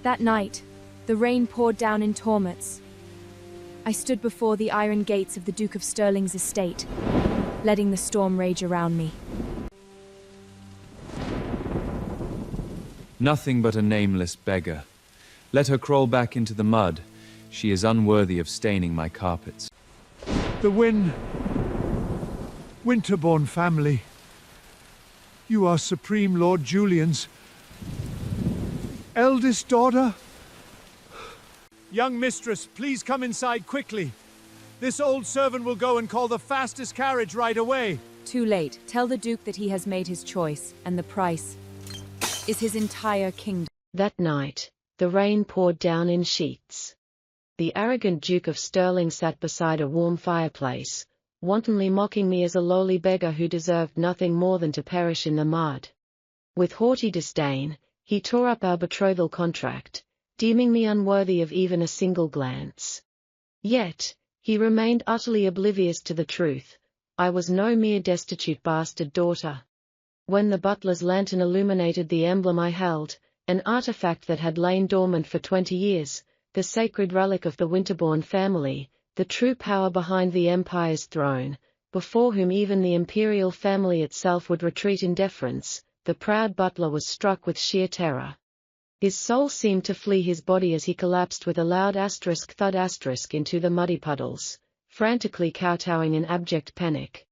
That night, the rain poured down in torrents. I stood before the iron gates of the Duke of Stirling's estate, letting the storm rage around me. Nothing but a nameless beggar. Let her crawl back into the mud. She is unworthy of staining my carpets. The Winterborn family. You are Supreme Lord Julian's eldest daughter? Young mistress, please come inside quickly. This old servant will go and call the fastest carriage right away. Too late. Tell the Duke that he has made his choice, and the price is his entire kingdom. That night, the rain poured down in sheets. The arrogant Duke of Stirling sat beside a warm fireplace, wantonly mocking me as a lowly beggar who deserved nothing more than to perish in the mud. With haughty disdain, he tore up our betrothal contract, deeming me unworthy of even a single glance. Yet, he remained utterly oblivious to the truth. I was no mere destitute bastard daughter. When the butler's lantern illuminated the emblem I held, an artifact that had lain dormant for 20 years, the sacred relic of the Winterborn family, the true power behind the Empire's throne, before whom even the imperial family itself would retreat in deference, the proud butler was struck with sheer terror. His soul seemed to flee his body as he collapsed with a loud thud into the muddy puddles, frantically kowtowing in abject panic.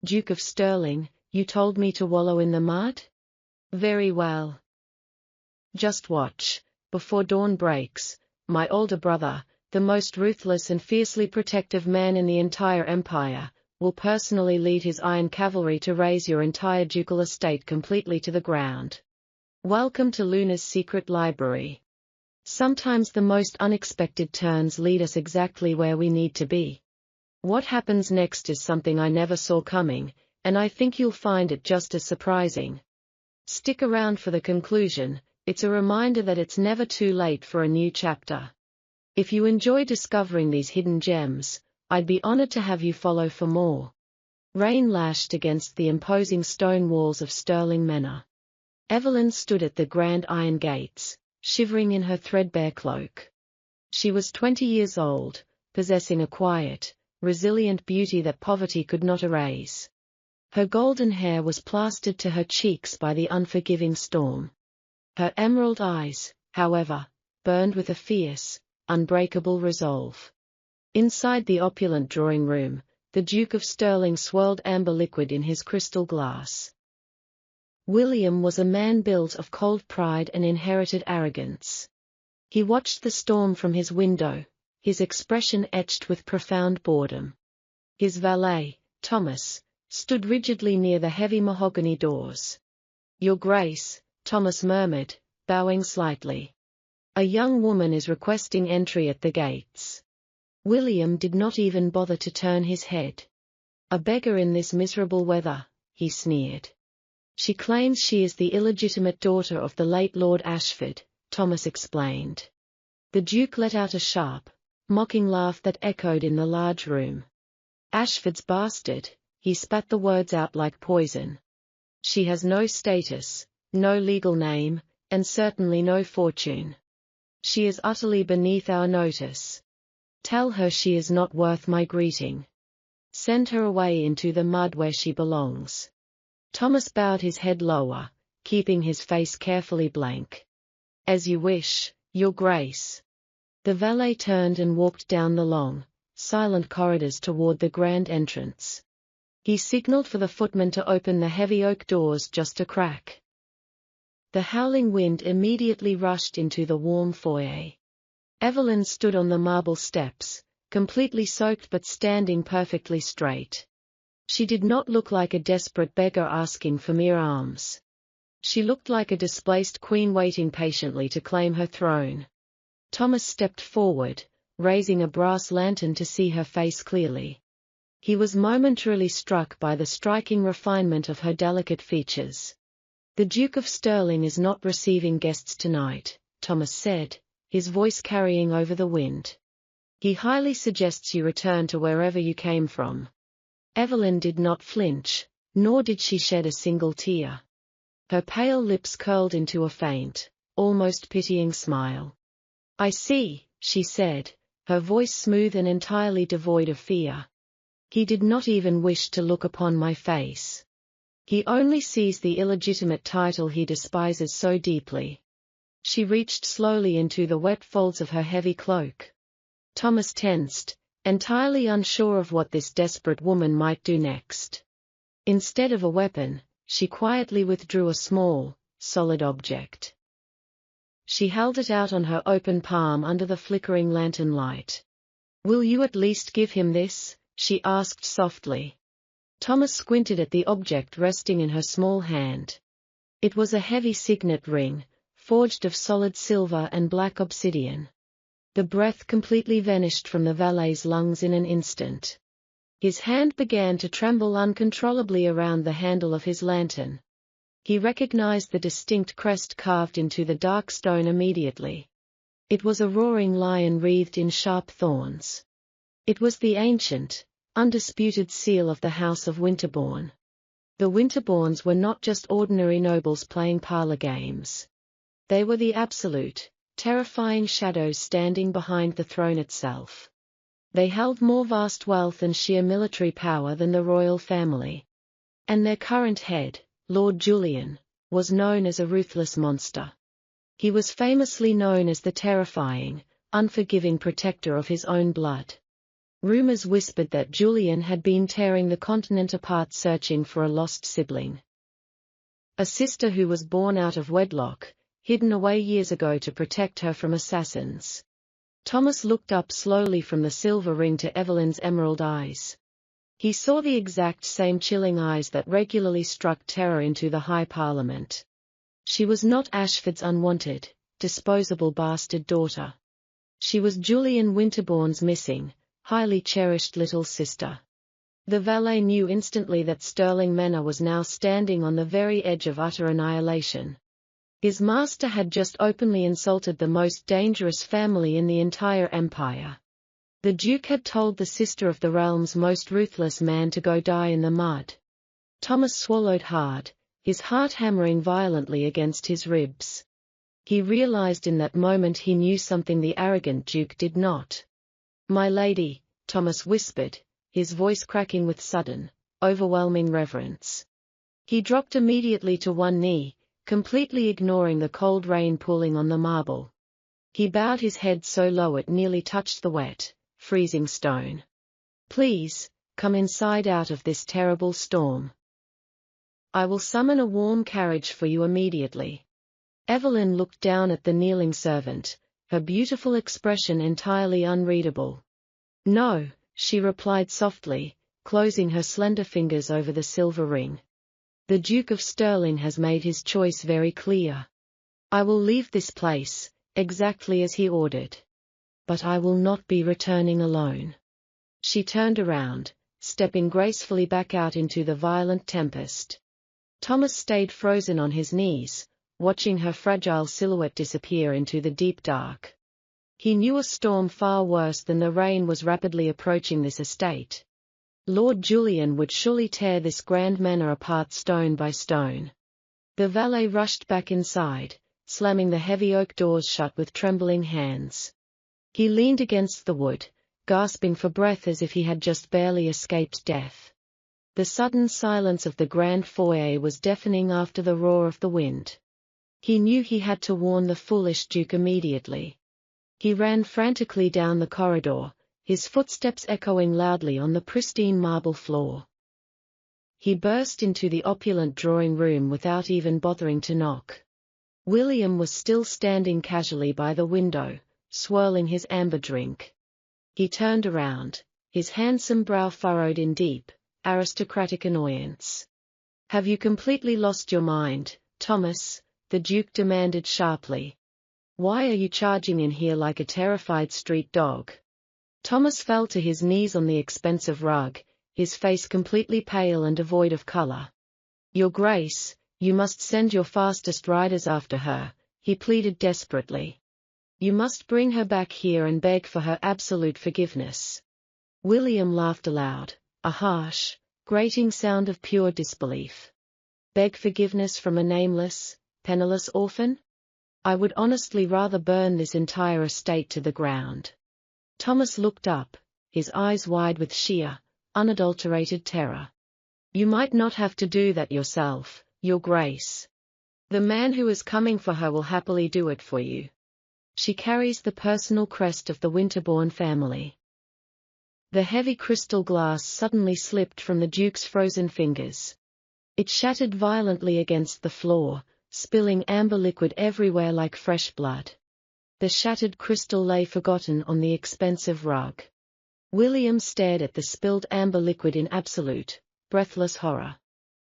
Duke of Stirling, you told me to wallow in the mud? Very well. Just watch. Before dawn breaks, my older brother, the most ruthless and fiercely protective man in the entire empire, will personally lead his iron cavalry to raze your entire ducal estate completely to the ground. Welcome to Luna's secret library. Sometimes the most unexpected turns lead us exactly where we need to be. What happens next is something I never saw coming, and I think you'll find it just as surprising. Stick around for the conclusion. It's a reminder that it's never too late for a new chapter. If you enjoy discovering these hidden gems, I'd be honored to have you follow for more. Rain lashed against the imposing stone walls of Stirling Manor. Evelyn stood at the grand iron gates, shivering in her threadbare cloak. She was 20 years old, possessing a quiet, resilient beauty that poverty could not erase. Her golden hair was plastered to her cheeks by the unforgiving storm. Her emerald eyes, however, burned with a fierce, unbreakable resolve. Inside the opulent drawing room, the Duke of Stirling swirled amber liquid in his crystal glass. William was a man built of cold pride and inherited arrogance. He watched the storm from his window, his expression etched with profound boredom. His valet, Thomas, stood rigidly near the heavy mahogany doors. "Your Grace," Thomas murmured, bowing slightly. "A young woman is requesting entry at the gates." William did not even bother to turn his head. "A beggar in this miserable weather," he sneered. "She claims she is the illegitimate daughter of the late Lord Ashford," Thomas explained. The Duke let out a sharp, mocking laugh that echoed in the large room. "Ashford's bastard," he spat the words out like poison. "She has no status, no legal name, and certainly no fortune. She is utterly beneath our notice. Tell her she is not worth my greeting. Send her away into the mud where she belongs." Thomas bowed his head lower, keeping his face carefully blank. "As you wish, Your Grace." The valet turned and walked down the long, silent corridors toward the grand entrance. He signaled for the footman to open the heavy oak doors just a crack. The howling wind immediately rushed into the warm foyer. Evelyn stood on the marble steps, completely soaked but standing perfectly straight. She did not look like a desperate beggar asking for mere alms. She looked like a displaced queen waiting patiently to claim her throne. Thomas stepped forward, raising a brass lantern to see her face clearly. He was momentarily struck by the striking refinement of her delicate features. "The Duke of Stirling is not receiving guests tonight," Thomas said, his voice carrying over the wind. "He highly suggests you return to wherever you came from." Evelyn did not flinch, nor did she shed a single tear. Her pale lips curled into a faint, almost pitying smile. "I see," she said, her voice smooth and entirely devoid of fear. "He did not even wish to look upon my face. He only sees the illegitimate title he despises so deeply." She reached slowly into the wet folds of her heavy cloak. Thomas tensed, entirely unsure of what this desperate woman might do next. Instead of a weapon, she quietly withdrew a small, solid object. She held it out on her open palm under the flickering lantern light. "Will you at least give him this?" she asked softly. Thomas squinted at the object resting in her small hand. It was a heavy signet ring, forged of solid silver and black obsidian. The breath completely vanished from the valet's lungs in an instant. His hand began to tremble uncontrollably around the handle of his lantern. He recognized the distinct crest carved into the dark stone immediately. It was a roaring lion wreathed in sharp thorns. It was the ancient, undisputed seal of the House of Winterbourne. The Winterbournes were not just ordinary nobles playing parlor games. They were the absolute, terrifying shadows standing behind the throne itself. They held more vast wealth and sheer military power than the royal family. And their current head, Lord Julian, was known as a ruthless monster. He was famously known as the terrifying, unforgiving protector of his own blood. Rumors whispered that Julian had been tearing the continent apart searching for a lost sibling. A sister who was born out of wedlock, hidden away years ago to protect her from assassins. Thomas looked up slowly from the silver ring to Evelyn's emerald eyes. He saw the exact same chilling eyes that regularly struck terror into the High Parliament. She was not Ashford's unwanted, disposable bastard daughter. She was Julian Winterbourne's missing, highly cherished little sister. The valet knew instantly that Stirling Manor was now standing on the very edge of utter annihilation. His master had just openly insulted the most dangerous family in the entire empire. The Duke had told the sister of the realm's most ruthless man to go die in the mud. Thomas swallowed hard, his heart hammering violently against his ribs. He realized in that moment he knew something the arrogant Duke did not. "My lady," Thomas whispered, his voice cracking with sudden, overwhelming reverence. He dropped immediately to one knee, completely ignoring the cold rain pooling on the marble. He bowed his head so low it nearly touched the wet, freezing stone. "Please, come inside out of this terrible storm. I will summon a warm carriage for you immediately." Evelyn looked down at the kneeling servant, her beautiful expression entirely unreadable. "No," she replied softly, closing her slender fingers over the silver ring. "The Duke of Stirling has made his choice very clear. I will leave this place, exactly as he ordered. But I will not be returning alone." She turned around, stepping gracefully back out into the violent tempest. Thomas stayed frozen on his knees, watching her fragile silhouette disappear into the deep dark. He knew a storm far worse than the rain was rapidly approaching this estate. Lord Julian would surely tear this grand manor apart stone by stone. The valet rushed back inside, slamming the heavy oak doors shut with trembling hands. He leaned against the wood, gasping for breath as if he had just barely escaped death. The sudden silence of the grand foyer was deafening after the roar of the wind. He knew he had to warn the foolish Duke immediately. He ran frantically down the corridor, his footsteps echoing loudly on the pristine marble floor. He burst into the opulent drawing room without even bothering to knock. William was still standing casually by the window, swirling his amber drink. He turned around, his handsome brow furrowed in deep, aristocratic annoyance. "Have you completely lost your mind, Thomas?" the Duke demanded sharply. "Why are you charging in here like a terrified street dog?" Thomas fell to his knees on the expensive rug, his face completely pale and devoid of color. "Your Grace, you must send your fastest riders after her," he pleaded desperately. "You must bring her back here and beg for her absolute forgiveness." William laughed aloud, a harsh, grating sound of pure disbelief. Beg forgiveness from a nameless, penniless orphan? I would honestly rather burn this entire estate to the ground. Thomas looked up, his eyes wide with sheer, unadulterated terror. You might not have to do that yourself, Your Grace. The man who is coming for her will happily do it for you. She carries the personal crest of the Winterbourne family. The heavy crystal glass suddenly slipped from the Duke's frozen fingers. It shattered violently against the floor, spilling amber liquid everywhere like fresh blood. The shattered crystal lay forgotten on the expensive rug. William stared at the spilled amber liquid in absolute, breathless horror.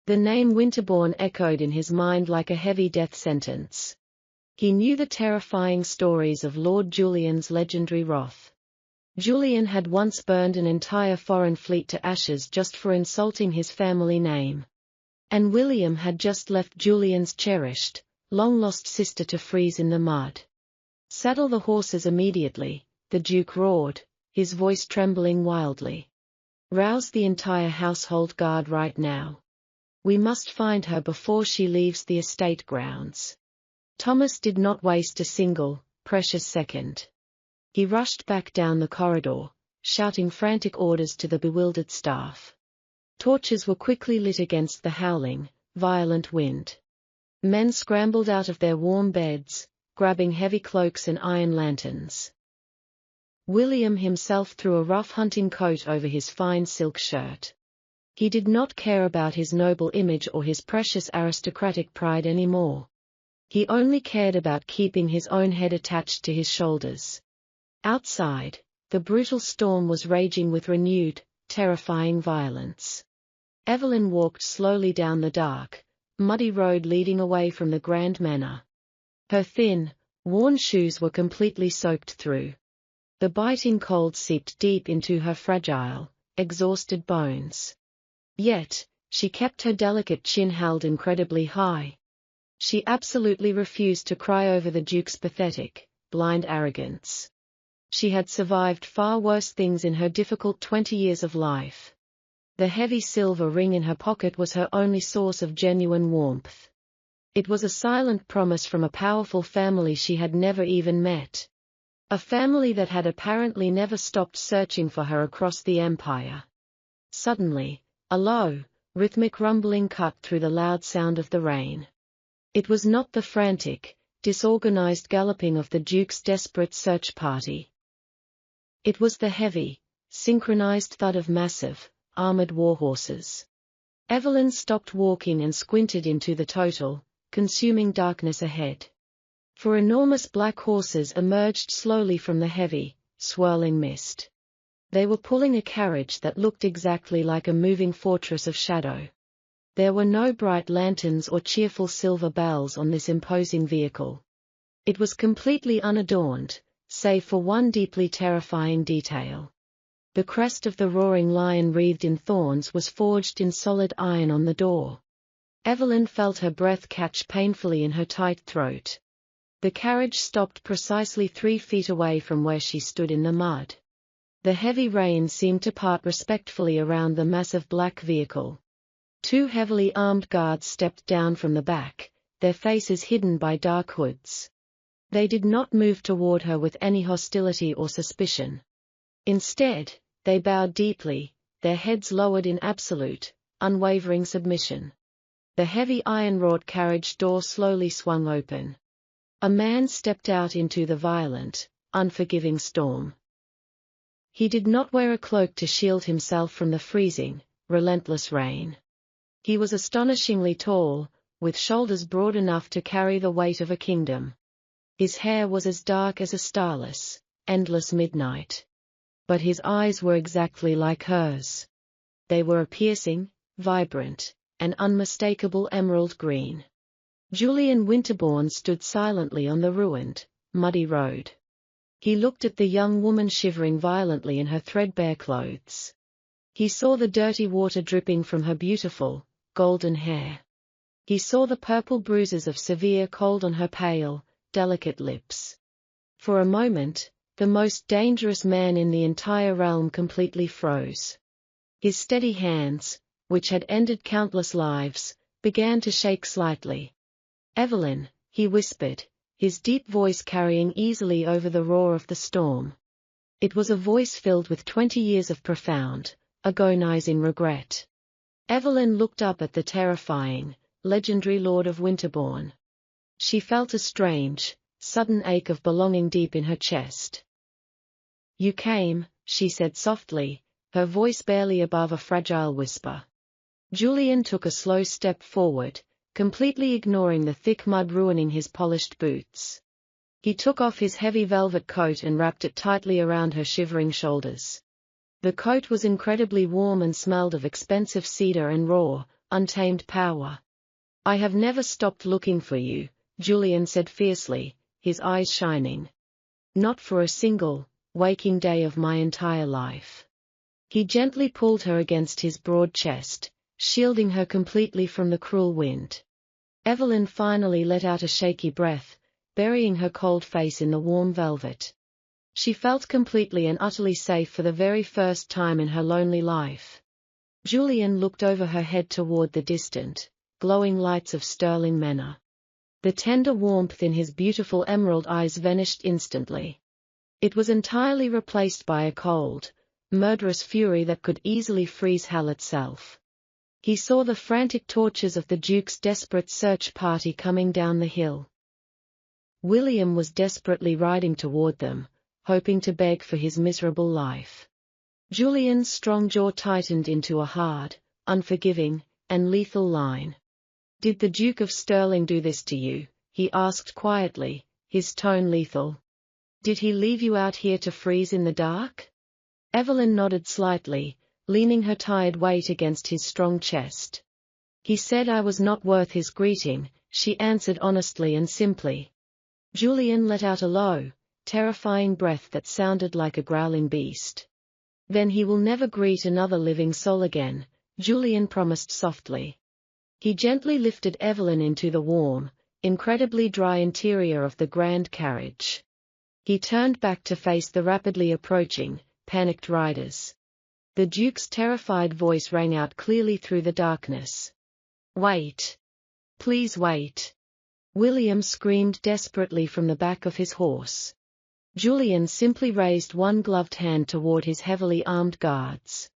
The name Winterbourne echoed in his mind like a heavy death sentence. He knew the terrifying stories of Lord Julian's legendary wrath. Julian had once burned an entire foreign fleet to ashes just for insulting his family name. And William had just left Julian's cherished, long-lost sister to freeze in the mud. Saddle the horses immediately, the Duke roared, his voice trembling wildly. Rouse the entire household guard right now. We must find her before she leaves the estate grounds. Thomas did not waste a single, precious second. He rushed back down the corridor, shouting frantic orders to the bewildered staff. Torches were quickly lit against the howling, violent wind. Men scrambled out of their warm beds, grabbing heavy cloaks and iron lanterns. William himself threw a rough hunting coat over his fine silk shirt. He did not care about his noble image or his precious aristocratic pride anymore. He only cared about keeping his own head attached to his shoulders. Outside, the brutal storm was raging with renewed, terrifying violence. Evelyn walked slowly down the dark, muddy road leading away from the Grand Manor. Her thin, worn shoes were completely soaked through. The biting cold seeped deep into her fragile, exhausted bones. Yet, she kept her delicate chin held incredibly high. She absolutely refused to cry over the Duke's pathetic, blind arrogance. She had survived far worse things in her difficult 20 years of life. The heavy silver ring in her pocket was her only source of genuine warmth. It was a silent promise from a powerful family she had never even met. A family that had apparently never stopped searching for her across the empire. Suddenly, a low, rhythmic rumbling cut through the loud sound of the rain. It was not the frantic, disorganized galloping of the Duke's desperate search party. It was the heavy, synchronized thud of massive, armored warhorses. Evelyn stopped walking and squinted into the total, consuming darkness ahead. 4 enormous black horses emerged slowly from the heavy, swirling mist. They were pulling a carriage that looked exactly like a moving fortress of shadow. There were no bright lanterns or cheerful silver bells on this imposing vehicle. It was completely unadorned, save for one deeply terrifying detail. The crest of the roaring lion wreathed in thorns was forged in solid iron on the door. Evelyn felt her breath catch painfully in her tight throat. The carriage stopped precisely 3 feet away from where she stood in the mud. The heavy rain seemed to part respectfully around the massive black vehicle. 2 heavily armed guards stepped down from the back, their faces hidden by dark hoods. They did not move toward her with any hostility or suspicion. Instead, they bowed deeply, their heads lowered in absolute, unwavering submission. The heavy iron-wrought carriage door slowly swung open. A man stepped out into the violent, unforgiving storm. He did not wear a cloak to shield himself from the freezing, relentless rain. He was astonishingly tall, with shoulders broad enough to carry the weight of a kingdom. His hair was as dark as a starless, endless midnight. But his eyes were exactly like hers. They were a piercing, vibrant, and unmistakable emerald green. Julian Winterbourne stood silently on the ruined, muddy road. He looked at the young woman shivering violently in her threadbare clothes. He saw the dirty water dripping from her beautiful, golden hair. He saw the purple bruises of severe cold on her pale, delicate lips. For a moment, the most dangerous man in the entire realm completely froze. His steady hands, which had ended countless lives, began to shake slightly. "Evelyn," he whispered, his deep voice carrying easily over the roar of the storm. It was a voice filled with 20 years of profound, agonizing regret. Evelyn looked up at the terrifying, legendary Lord of Winterbourne. She felt a strange, sudden ache of belonging deep in her chest. "You came," she said softly, her voice barely above a fragile whisper. Julian took a slow step forward, completely ignoring the thick mud ruining his polished boots. He took off his heavy velvet coat and wrapped it tightly around her shivering shoulders. The coat was incredibly warm and smelled of expensive cedar and raw, untamed power. "I have never stopped looking for you," Julian said fiercely, his eyes shining. "Not for a single, waking day of my entire life." He gently pulled her against his broad chest, shielding her completely from the cruel wind. Evelyn finally let out a shaky breath, burying her cold face in the warm velvet. She felt completely and utterly safe for the very first time in her lonely life. Julian looked over her head toward the distant, glowing lights of Stirling Manor. The tender warmth in his beautiful emerald eyes vanished instantly. It was entirely replaced by a cold, murderous fury that could easily freeze hell itself. He saw the frantic torches of the Duke's desperate search party coming down the hill. William was desperately riding toward them, hoping to beg for his miserable life. Julian's strong jaw tightened into a hard, unforgiving, and lethal line. "Did the Duke of Stirling do this to you?" he asked quietly, his tone lethal. "Did he leave you out here to freeze in the dark?" Evelyn nodded slightly, leaning her tired weight against his strong chest. "He said I was not worth his greeting," she answered honestly and simply. Julian let out a low, terrifying breath that sounded like a growling beast. "Then he will never greet another living soul again," Julian promised softly. He gently lifted Evelyn into the warm, incredibly dry interior of the grand carriage. He turned back to face the rapidly approaching, panicked riders. The Duke's terrified voice rang out clearly through the darkness. "Wait. Please wait." William screamed desperately from the back of his horse. Julian simply raised one gloved hand toward his heavily armed guards.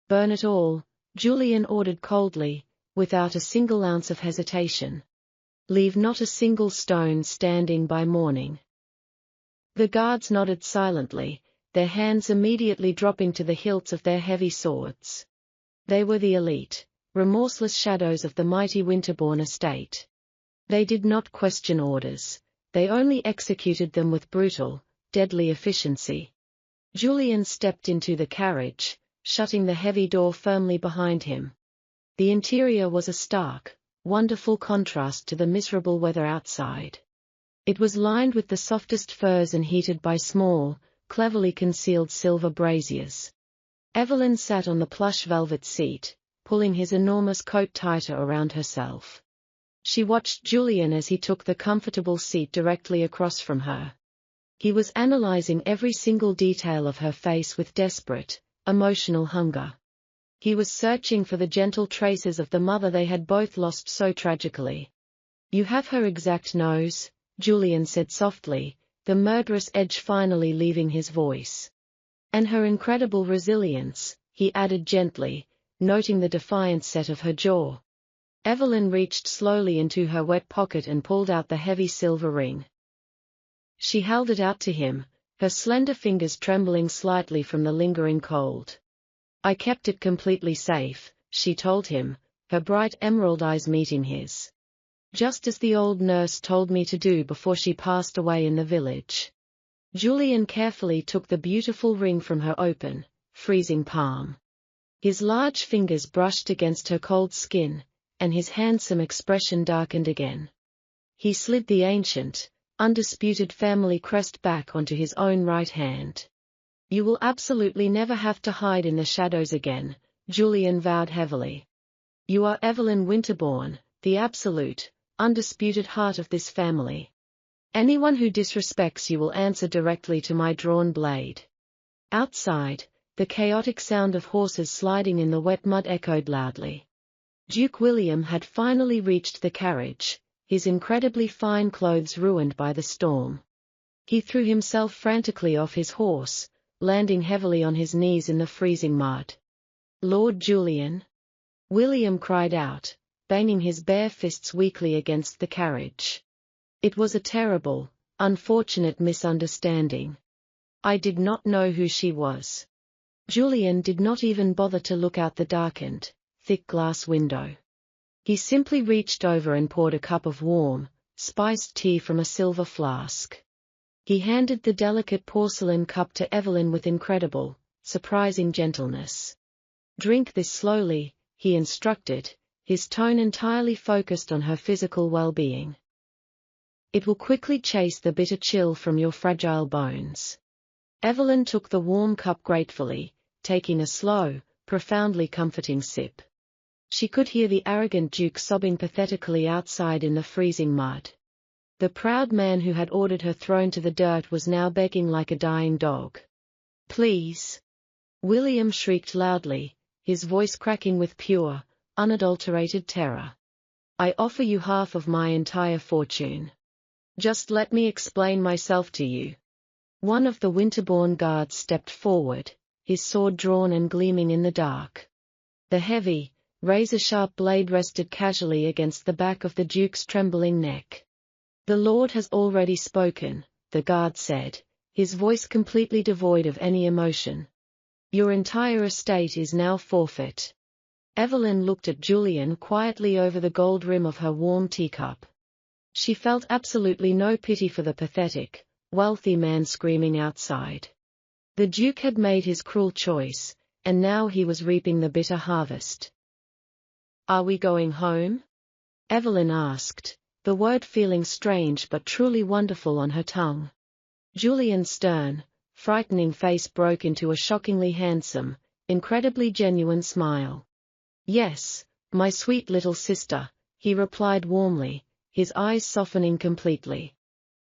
"Burn it all," Julian ordered coldly, without a single ounce of hesitation. "Leave not a single stone standing by morning." The guards nodded silently, their hands immediately dropping to the hilts of their heavy swords. They were the elite, remorseless shadows of the mighty Winterbourne estate. They did not question orders, they only executed them with brutal, deadly efficiency. Julian stepped into the carriage, shutting the heavy door firmly behind him. The interior was a stark, wonderful contrast to the miserable weather outside. It was lined with the softest furs and heated by small, cleverly concealed silver braziers. Evelyn sat on the plush velvet seat, pulling his enormous coat tighter around herself. She watched Julian as he took the comfortable seat directly across from her. He was analyzing every single detail of her face with desperate, emotional hunger. He was searching for the gentle traces of the mother they had both lost so tragically. "You have her exact nose," Julian said softly, the murderous edge finally leaving his voice. "And her incredible resilience," he added gently, noting the defiant set of her jaw. Evelyn reached slowly into her wet pocket and pulled out the heavy silver ring. She held it out to him, her slender fingers trembling slightly from the lingering cold. "I kept it completely safe," she told him, her bright emerald eyes meeting his. "Just as the old nurse told me to do before she passed away in the village." Julian carefully took the beautiful ring from her open, freezing palm. His large fingers brushed against her cold skin, and his handsome expression darkened again. He slid the ancient, undisputed family crest back onto his own right hand. "You will absolutely never have to hide in the shadows again," Julian vowed heavily. "You are Evelyn Winterbourne, the absolute, undisputed heart of this family. Anyone who disrespects you will answer directly to my drawn blade." Outside, the chaotic sound of horses sliding in the wet mud echoed loudly. Duke William had finally reached the carriage, his incredibly fine clothes ruined by the storm. He threw himself frantically off his horse, landing heavily on his knees in the freezing mud. "Lord Julian!" William cried out, banging his bare fists weakly against the carriage. "It was a terrible, unfortunate misunderstanding. I did not know who she was." Julian did not even bother to look out the darkened, thick glass window. He simply reached over and poured a cup of warm, spiced tea from a silver flask. He handed the delicate porcelain cup to Evelyn with incredible, surprising gentleness. "Drink this slowly," he instructed, his tone entirely focused on her physical well-being. "It will quickly chase the bitter chill from your fragile bones." Evelyn took the warm cup gratefully, taking a slow, profoundly comforting sip. She could hear the arrogant Duke sobbing pathetically outside in the freezing mud. The proud man who had ordered her thrown to the dirt was now begging like a dying dog. "Please!" William shrieked loudly, his voice cracking with pure, unadulterated terror. "I offer you half of my entire fortune. Just let me explain myself to you." One of the Winterbourne guards stepped forward, his sword drawn and gleaming in the dark. The heavy, razor-sharp blade rested casually against the back of the Duke's trembling neck. "The Lord has already spoken," the guard said, his voice completely devoid of any emotion. "Your entire estate is now forfeit." Evelyn looked at Julian quietly over the gold rim of her warm teacup. She felt absolutely no pity for the pathetic, wealthy man screaming outside. The Duke had made his cruel choice, and now he was reaping the bitter harvest. "Are we going home?" Evelyn asked, the word feeling strange but truly wonderful on her tongue. Julian's stern, frightening face broke into a shockingly handsome, incredibly genuine smile. "Yes, my sweet little sister," he replied warmly, his eyes softening completely.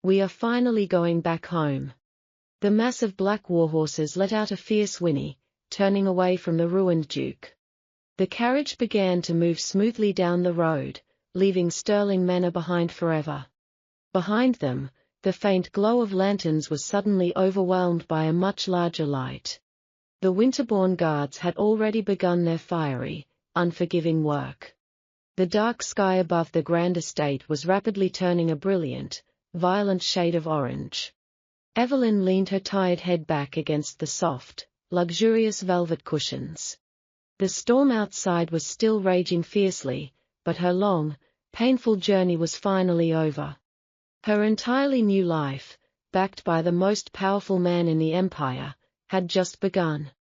"We are finally going back home." The massive black warhorses let out a fierce whinny, turning away from the ruined Duke. The carriage began to move smoothly down the road, leaving Stirling Manor behind forever. Behind them, the faint glow of lanterns was suddenly overwhelmed by a much larger light. The Winterbourne guards had already begun their fiery, unforgiving work. The dark sky above the grand estate was rapidly turning a brilliant, violent shade of orange. Evelyn leaned her tired head back against the soft, luxurious velvet cushions. The storm outside was still raging fiercely, but her long, painful journey was finally over. Her entirely new life, backed by the most powerful man in the Empire, had just begun.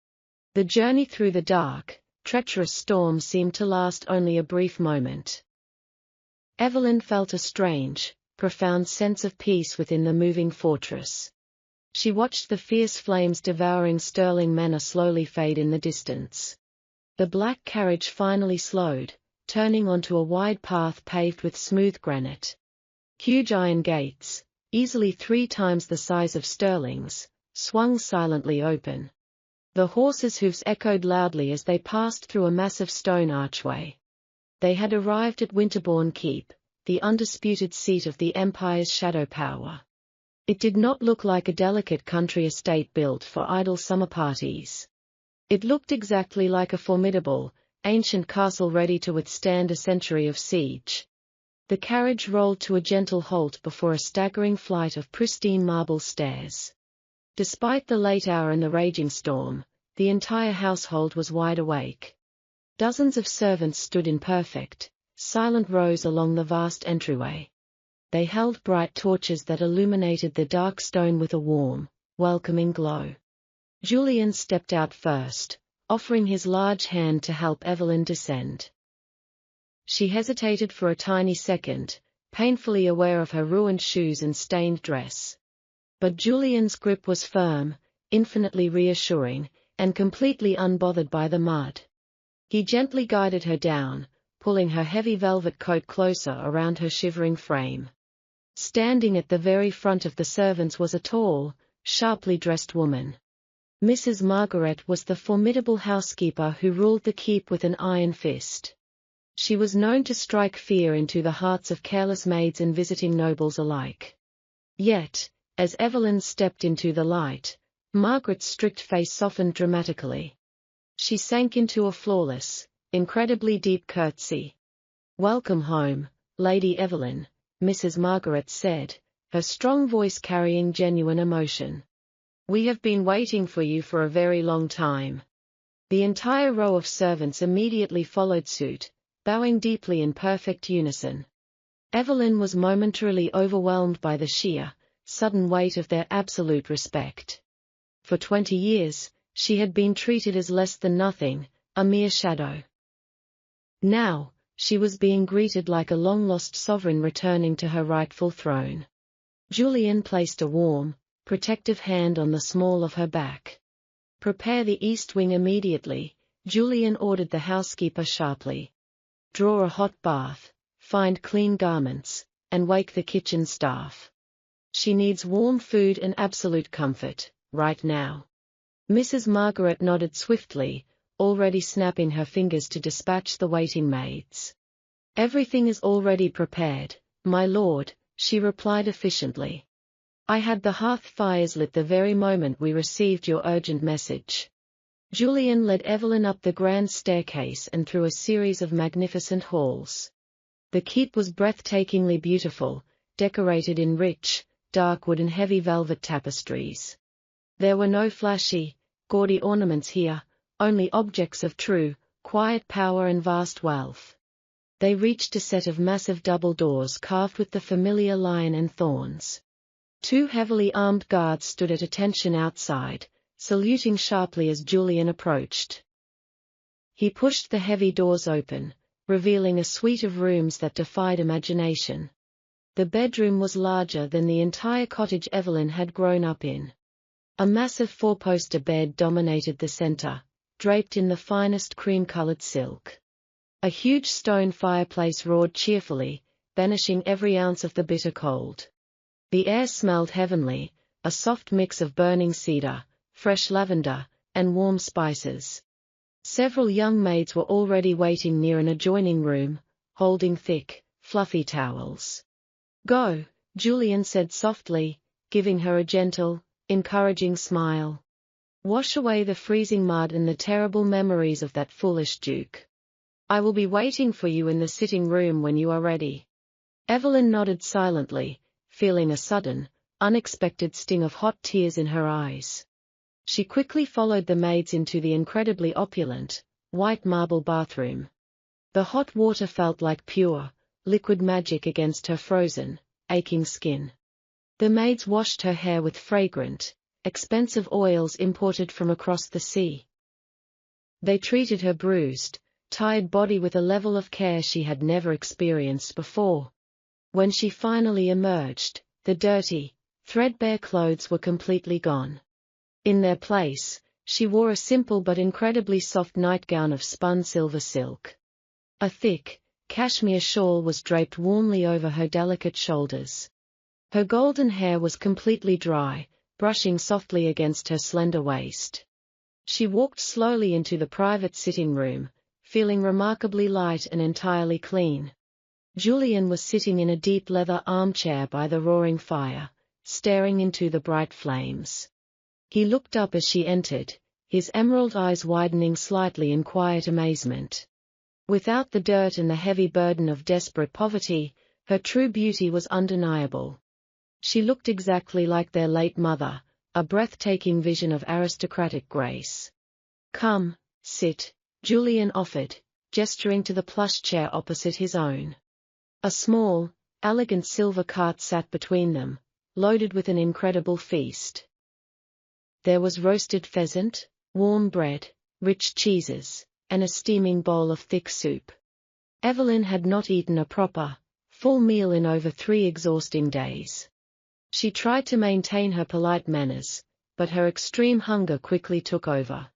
The journey through the dark, treacherous storm seemed to last only a brief moment. Evelyn felt a strange, profound sense of peace within the moving fortress. She watched the fierce flames devouring Stirling Manor slowly fade in the distance. The black carriage finally slowed, turning onto a wide path paved with smooth granite. Huge iron gates, easily 3 times the size of Stirling's, swung silently open. The horses' hooves echoed loudly as they passed through a massive stone archway. They had arrived at Winterbourne Keep, the undisputed seat of the Empire's shadow power. It did not look like a delicate country estate built for idle summer parties. It looked exactly like a formidable, ancient castle ready to withstand a century of siege. The carriage rolled to a gentle halt before a staggering flight of pristine marble stairs. Despite the late hour and the raging storm, the entire household was wide awake. Dozens of servants stood in perfect, silent rows along the vast entryway. They held bright torches that illuminated the dark stone with a warm, welcoming glow. Julian stepped out first, offering his large hand to help Evelyn descend. She hesitated for a tiny second, painfully aware of her ruined shoes and stained dress. But Julian's grip was firm, infinitely reassuring, and completely unbothered by the mud. He gently guided her down, pulling her heavy velvet coat closer around her shivering frame. Standing at the very front of the servants was a tall, sharply dressed woman. Mrs. Margaret was the formidable housekeeper who ruled the keep with an iron fist. She was known to strike fear into the hearts of careless maids and visiting nobles alike. Yet, as Evelyn stepped into the light, Margaret's strict face softened dramatically. She sank into a flawless, incredibly deep curtsy. "Welcome home, Lady Evelyn," Mrs. Margaret said, her strong voice carrying genuine emotion. "We have been waiting for you for a very long time." The entire row of servants immediately followed suit, bowing deeply in perfect unison. Evelyn was momentarily overwhelmed by the sheer, sudden weight of their absolute respect. For 20 years, she had been treated as less than nothing, a mere shadow. Now, she was being greeted like a long-lost sovereign returning to her rightful throne. Julian placed a warm, protective hand on the small of her back. "Prepare the east wing immediately," Julian ordered the housekeeper sharply. "Draw a hot bath, find clean garments, and wake the kitchen staff. She needs warm food and absolute comfort, right now." Mrs. Margaret nodded swiftly, already snapping her fingers to dispatch the waiting maids. "Everything is already prepared, my lord," she replied efficiently. "I had the hearth fires lit the very moment we received your urgent message." Julian led Evelyn up the grand staircase and through a series of magnificent halls. The keep was breathtakingly beautiful, decorated in rich, dark wood and heavy velvet tapestries. There were no flashy, gaudy ornaments here, only objects of true, quiet power and vast wealth. They reached a set of massive double doors carved with the familiar lion and thorns. 2 heavily armed guards stood at attention outside, saluting sharply as Julian approached. He pushed the heavy doors open, revealing a suite of rooms that defied imagination. The bedroom was larger than the entire cottage Evelyn had grown up in. A massive 4-poster bed dominated the center, draped in the finest cream-colored silk. A huge stone fireplace roared cheerfully, banishing every ounce of the bitter cold. The air smelled heavenly, a soft mix of burning cedar, fresh lavender, and warm spices. Several young maids were already waiting near an adjoining room, holding thick, fluffy towels. "Go," Julian said softly, giving her a gentle, encouraging smile. "Wash away the freezing mud and the terrible memories of that foolish duke. I will be waiting for you in the sitting room when you are ready." Evelyn nodded silently, feeling a sudden, unexpected sting of hot tears in her eyes. She quickly followed the maids into the incredibly opulent, white marble bathroom. The hot water felt like pure, liquid magic against her frozen, aching skin. The maids washed her hair with fragrant, expensive oils imported from across the sea. They treated her bruised, tired body with a level of care she had never experienced before. When she finally emerged, the dirty, threadbare clothes were completely gone. In their place, she wore a simple but incredibly soft nightgown of spun silver silk. A thick, cashmere shawl was draped warmly over her delicate shoulders. Her golden hair was completely dry, brushing softly against her slender waist. She walked slowly into the private sitting room, feeling remarkably light and entirely clean. Julian was sitting in a deep leather armchair by the roaring fire, staring into the bright flames. He looked up as she entered, his emerald eyes widening slightly in quiet amazement. Without the dirt and the heavy burden of desperate poverty, her true beauty was undeniable. She looked exactly like their late mother, a breathtaking vision of aristocratic grace. "Come, sit," Julian offered, gesturing to the plush chair opposite his own. A small, elegant silver cart sat between them, loaded with an incredible feast. There was roasted pheasant, warm bread, rich cheeses, and a steaming bowl of thick soup. Evelyn had not eaten a proper, full meal in over 3 exhausting days. She tried to maintain her polite manners, but her extreme hunger quickly took over.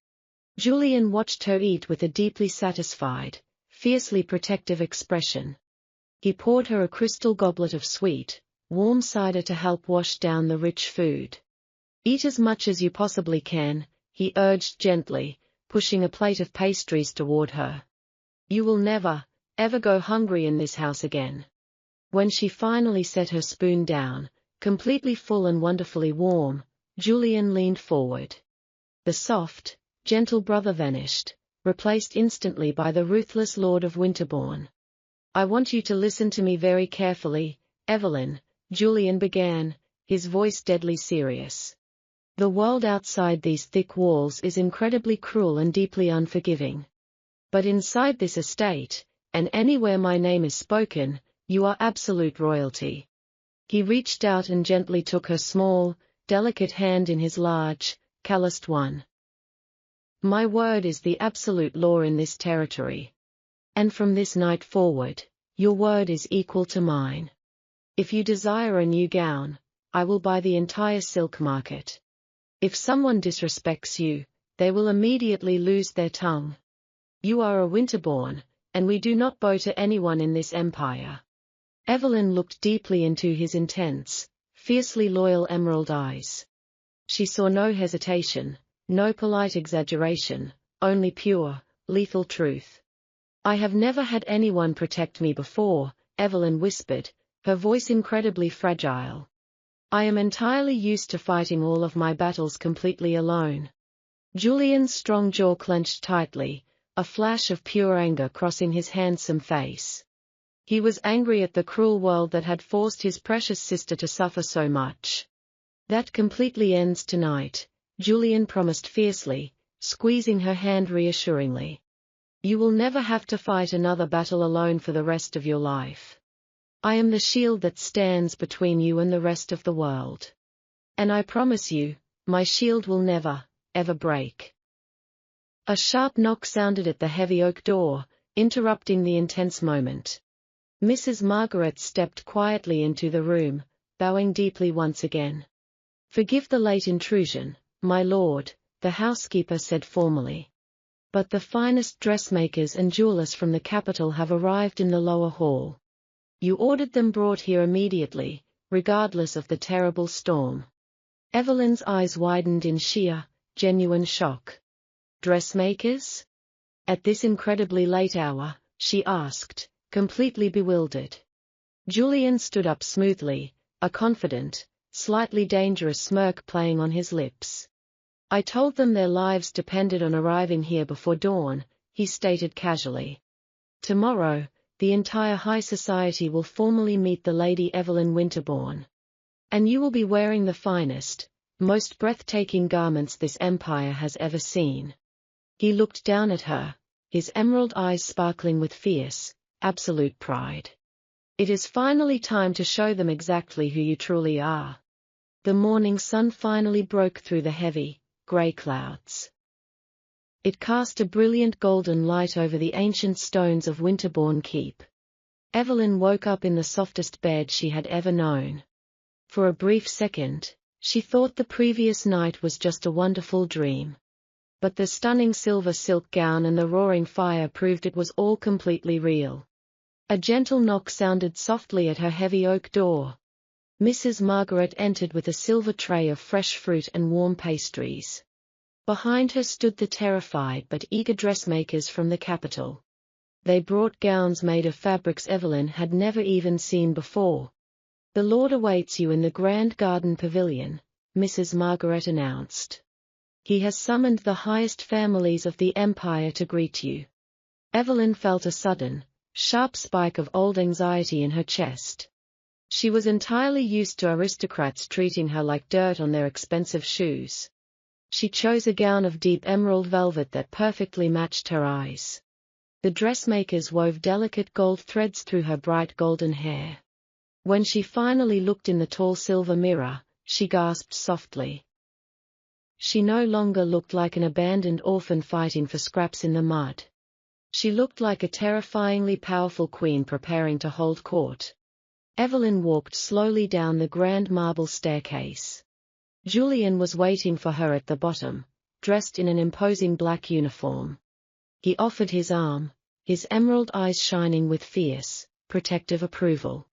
Julian watched her eat with a deeply satisfied, fiercely protective expression. He poured her a crystal goblet of sweet, warm cider to help wash down the rich food. "Eat as much as you possibly can," he urged gently, pushing a plate of pastries toward her. "You will never, ever go hungry in this house again. When she finally set her spoon down, completely full and wonderfully warm, Julian leaned forward. The soft, gentle brother vanished, replaced instantly by the ruthless Lord of Winterbourne. I want you to listen to me very carefully, Evelyn, Julian began, his voice deadly serious. The world outside these thick walls is incredibly cruel and deeply unforgiving. But inside this estate, and anywhere my name is spoken, you are absolute royalty. He reached out and gently took her small, delicate hand in his large, calloused one. My word is the absolute law in this territory. And from this night forward, your word is equal to mine. If you desire a new gown, I will buy the entire silk market. If someone disrespects you, they will immediately lose their tongue. You are a Winterbourne, and we do not bow to anyone in this empire. Evelyn looked deeply into his intense, fiercely loyal emerald eyes. She saw no hesitation, no polite exaggeration, only pure, lethal truth. I have never had anyone protect me before, Evelyn whispered, her voice incredibly fragile. I am entirely used to fighting all of my battles completely alone. Julian's strong jaw clenched tightly, a flash of pure anger crossing his handsome face. He was angry at the cruel world that had forced his precious sister to suffer so much. That completely ends tonight, Julian promised fiercely, squeezing her hand reassuringly. You will never have to fight another battle alone for the rest of your life. I am the shield that stands between you and the rest of the world. And I promise you, my shield will never, ever break. A sharp knock sounded at the heavy oak door, interrupting the intense moment. Mrs. Margaret stepped quietly into the room, bowing deeply once again. Forgive the late intrusion, my lord, the housekeeper said formally. But the finest dressmakers and jewelers from the capital have arrived in the lower hall. You ordered them brought here immediately, regardless of the terrible storm. Evelyn's eyes widened in sheer, genuine shock. Dressmakers? At this incredibly late hour, she asked, completely bewildered. Julian stood up smoothly, a confident, slightly dangerous smirk playing on his lips. I told them their lives depended on arriving here before dawn, he stated casually. Tomorrow, the entire high society will formally meet the Lady Evelyn Winterbourne. And you will be wearing the finest, most breathtaking garments this empire has ever seen. He looked down at her, his emerald eyes sparkling with fierce, absolute pride. It is finally time to show them exactly who you truly are. The morning sun finally broke through the heavy, grey clouds. It cast a brilliant golden light over the ancient stones of Winterbourne Keep. Evelyn woke up in the softest bed she had ever known. For a brief second, she thought the previous night was just a wonderful dream. But the stunning silver silk gown and the roaring fire proved it was all completely real. A gentle knock sounded softly at her heavy oak door. Mrs. Margaret entered with a silver tray of fresh fruit and warm pastries. Behind her stood the terrified but eager dressmakers from the capital. They brought gowns made of fabrics Evelyn had never even seen before. The Lord awaits you in the grand garden pavilion, Mrs. Margaret announced. He has summoned the highest families of the empire to greet you. Evelyn felt a sudden, sharp spike of old anxiety in her chest. She was entirely used to aristocrats treating her like dirt on their expensive shoes. She chose a gown of deep emerald velvet that perfectly matched her eyes. The dressmakers wove delicate gold threads through her bright golden hair. When she finally looked in the tall silver mirror, she gasped softly. She no longer looked like an abandoned orphan fighting for scraps in the mud. She looked like a terrifyingly powerful queen preparing to hold court. Evelyn walked slowly down the grand marble staircase. Julian was waiting for her at the bottom, dressed in an imposing black uniform. He offered his arm, his emerald eyes shining with fierce, protective approval.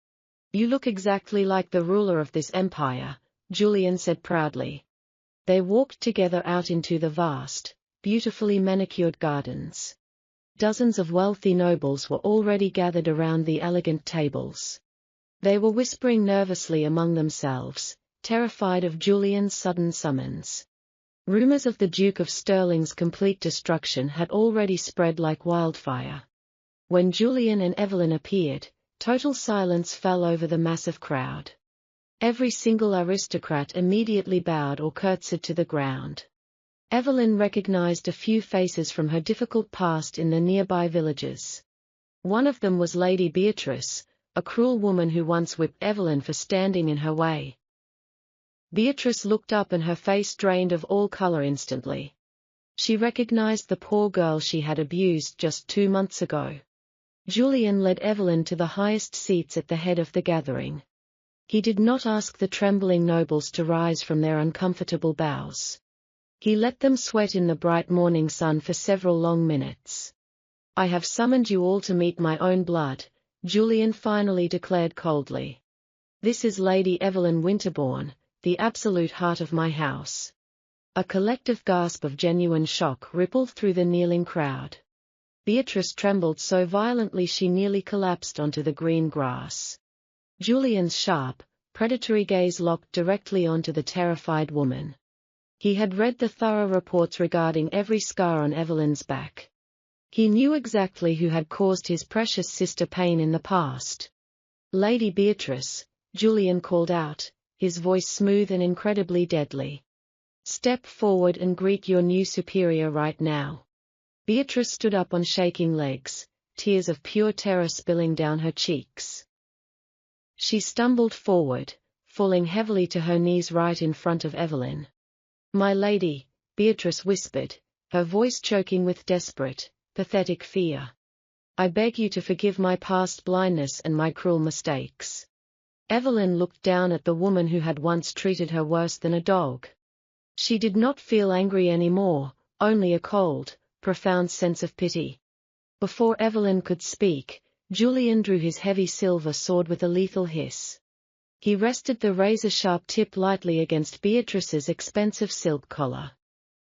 You look exactly like the ruler of this empire, Julian said proudly. They walked together out into the vast, beautifully manicured gardens. Dozens of wealthy nobles were already gathered around the elegant tables. They were whispering nervously among themselves, terrified of Julian's sudden summons. Rumors of the Duke of Stirling's complete destruction had already spread like wildfire. When Julian and Evelyn appeared, total silence fell over the massive crowd. Every single aristocrat immediately bowed or curtsied to the ground. Evelyn recognized a few faces from her difficult past in the nearby villages. One of them was Lady Beatrice, a cruel woman who once whipped Evelyn for standing in her way. Beatrice looked up and her face drained of all color instantly. She recognized the poor girl she had abused just 2 months ago. Julian led Evelyn to the highest seats at the head of the gathering. He did not ask the trembling nobles to rise from their uncomfortable bows. He let them sweat in the bright morning sun for several long minutes. "I have summoned you all to meet my own blood," Julian finally declared coldly. "This is Lady Evelyn Winterbourne, the absolute heart of my house." A collective gasp of genuine shock rippled through the kneeling crowd. Beatrice trembled so violently she nearly collapsed onto the green grass. Julian's sharp, predatory gaze locked directly onto the terrified woman. He had read the thorough reports regarding every scar on Evelyn's back. He knew exactly who had caused his precious sister pain in the past. "Lady Beatrice," Julian called out, his voice smooth and incredibly deadly. "Step forward and greet your new superior right now." Beatrice stood up on shaking legs, tears of pure terror spilling down her cheeks. She stumbled forward, falling heavily to her knees right in front of Evelyn. "My lady," Beatrice whispered, her voice choking with desperate, pathetic fear. "I beg you to forgive my past blindness and my cruel mistakes." Evelyn looked down at the woman who had once treated her worse than a dog. She did not feel angry anymore, only a cold, profound sense of pity. Before Evelyn could speak, Julian drew his heavy silver sword with a lethal hiss. He rested the razor-sharp tip lightly against Beatrice's expensive silk collar.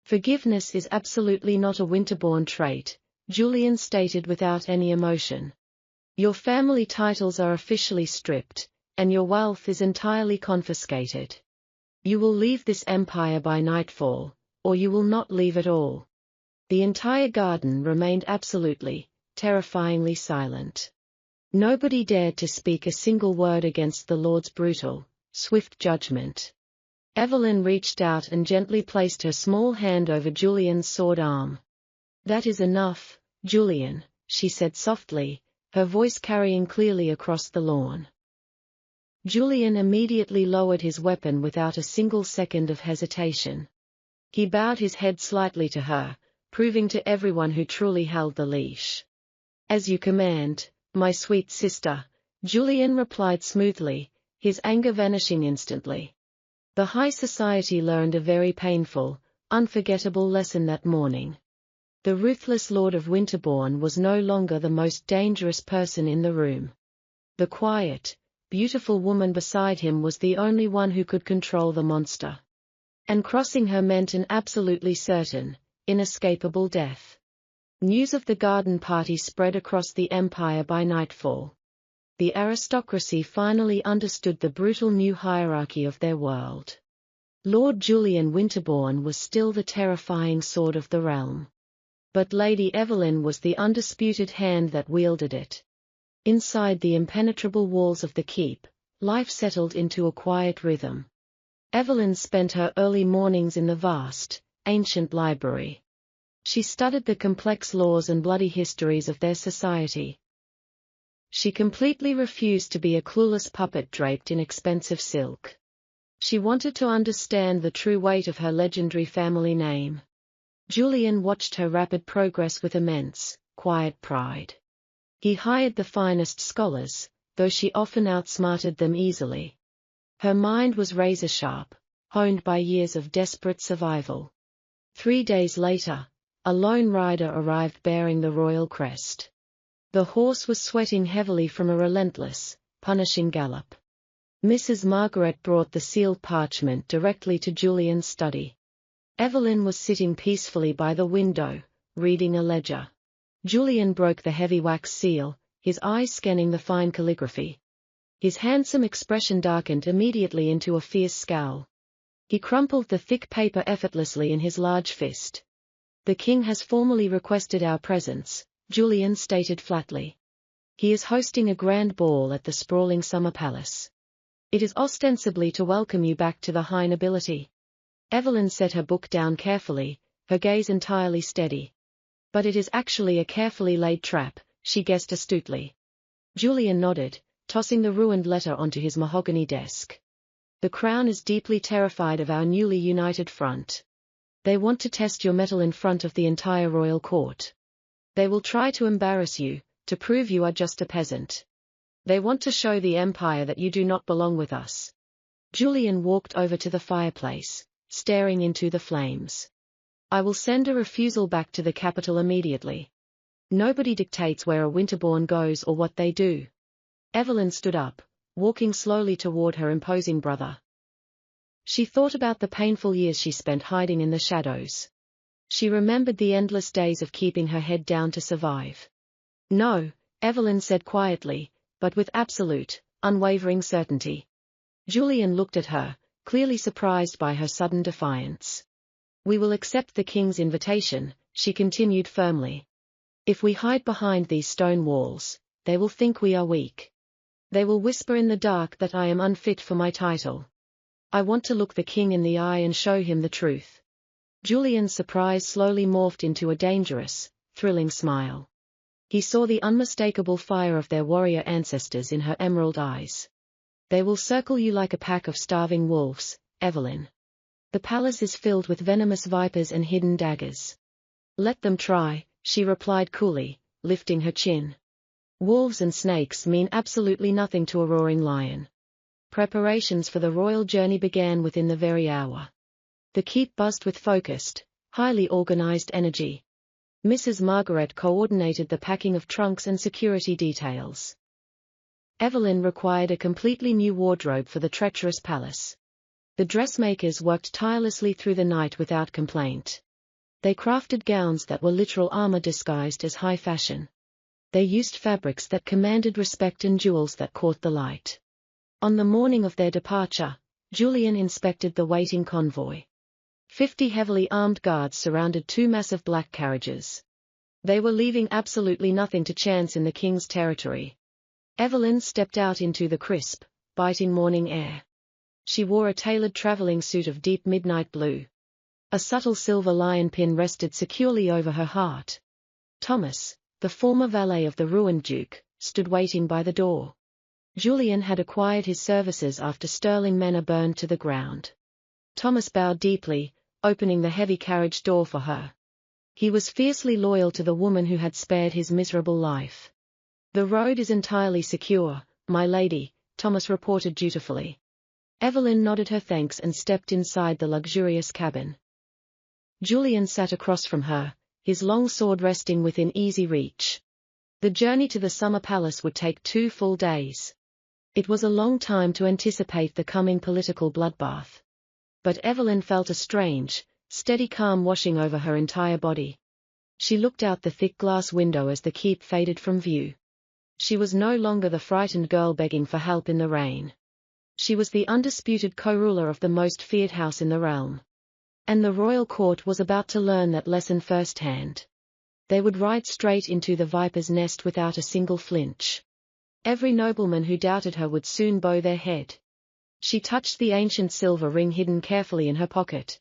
"Forgiveness is absolutely not a Winterbourne trait," Julian stated without any emotion. "Your family titles are officially stripped, and your wealth is entirely confiscated. You will leave this empire by nightfall, or you will not leave at all." The entire garden remained absolutely, terrifyingly silent. Nobody dared to speak a single word against the Lord's brutal, swift judgment. Evelyn reached out and gently placed her small hand over Julian's sword arm. "That is enough, Julian," she said softly, her voice carrying clearly across the lawn. Julian immediately lowered his weapon without a single second of hesitation. He bowed his head slightly to her, proving to everyone who truly held the leash. "As you command, my sweet sister," Julian replied smoothly, his anger vanishing instantly. The high society learned a very painful, unforgettable lesson that morning. The ruthless Lord of Winterbourne was no longer the most dangerous person in the room. The quiet, beautiful woman beside him was the only one who could control the monster. And crossing her meant an absolutely certain, inescapable death. News of the garden party spread across the empire by nightfall. The aristocracy finally understood the brutal new hierarchy of their world. Lord Julian Winterbourne was still the terrifying sword of the realm. But Lady Evelyn was the undisputed hand that wielded it. Inside the impenetrable walls of the keep, life settled into a quiet rhythm. Evelyn spent her early mornings in the vast, ancient library. She studied the complex laws and bloody histories of their society. She completely refused to be a clueless puppet draped in expensive silk. She wanted to understand the true weight of her legendary family name. Julian watched her rapid progress with immense, quiet pride. He hired the finest scholars, though she often outsmarted them easily. Her mind was razor-sharp, honed by years of desperate survival. 3 days later, a lone rider arrived bearing the royal crest. The horse was sweating heavily from a relentless, punishing gallop. Mrs. Margaret brought the sealed parchment directly to Julian's study. Evelyn was sitting peacefully by the window, reading a ledger. Julian broke the heavy wax seal, his eyes scanning the fine calligraphy. His handsome expression darkened immediately into a fierce scowl. He crumpled the thick paper effortlessly in his large fist. "The king has formally requested our presence," Julian stated flatly. "He is hosting a grand ball at the sprawling summer palace. It is ostensibly to welcome you back to the high nobility." Evelyn set her book down carefully, her gaze entirely steady. "But it is actually a carefully laid trap," she guessed astutely. Julian nodded, tossing the ruined letter onto his mahogany desk. "The crown is deeply terrified of our newly united front. They want to test your mettle in front of the entire royal court. They will try to embarrass you, to prove you are just a peasant. They want to show the empire that you do not belong with us." Julian walked over to the fireplace, staring into the flames. "I will send a refusal back to the capital immediately. Nobody dictates where a Winterborn goes or what they do." Evelyn stood up, walking slowly toward her imposing brother. She thought about the painful years she spent hiding in the shadows. She remembered the endless days of keeping her head down to survive. "No," Evelyn said quietly, but with absolute, unwavering certainty. Julian looked at her, clearly surprised by her sudden defiance. "We will accept the king's invitation," she continued firmly. "If we hide behind these stone walls, they will think we are weak. They will whisper in the dark that I am unfit for my title. I want to look the king in the eye and show him the truth." Julian's surprise slowly morphed into a dangerous, thrilling smile. He saw the unmistakable fire of their warrior ancestors in her emerald eyes. "They will circle you like a pack of starving wolves, Evelyn. The palace is filled with venomous vipers and hidden daggers." "Let them try," she replied coolly, lifting her chin. "Wolves and snakes mean absolutely nothing to a roaring lion." Preparations for the royal journey began within the very hour. The keep buzzed with focused, highly organized energy. Mrs. Margaret coordinated the packing of trunks and security details. Evelyn required a completely new wardrobe for the treacherous palace. The dressmakers worked tirelessly through the night without complaint. They crafted gowns that were literal armor disguised as high fashion. They used fabrics that commanded respect and jewels that caught the light. On the morning of their departure, Julian inspected the waiting convoy. 50 heavily armed guards surrounded 2 massive black carriages. They were leaving absolutely nothing to chance in the king's territory. Evelyn stepped out into the crisp, biting morning air. She wore a tailored traveling suit of deep midnight blue. A subtle silver lion pin rested securely over her heart. Thomas, the former valet of the ruined duke, stood waiting by the door. Julian had acquired his services after Stirling Manor burned to the ground. Thomas bowed deeply, opening the heavy carriage door for her. He was fiercely loyal to the woman who had spared his miserable life. "The road is entirely secure, my lady," Thomas reported dutifully. Evelyn nodded her thanks and stepped inside the luxurious cabin. Julian sat across from her, his long sword resting within easy reach. The journey to the summer palace would take 2 full days. It was a long time to anticipate the coming political bloodbath. But Evelyn felt a strange, steady calm washing over her entire body. She looked out the thick glass window as the keep faded from view. She was no longer the frightened girl begging for help in the rain. She was the undisputed co-ruler of the most feared house in the realm. And the royal court was about to learn that lesson firsthand. They would ride straight into the viper's nest without a single flinch. Every nobleman who doubted her would soon bow their head. She touched the ancient silver ring hidden carefully in her pocket.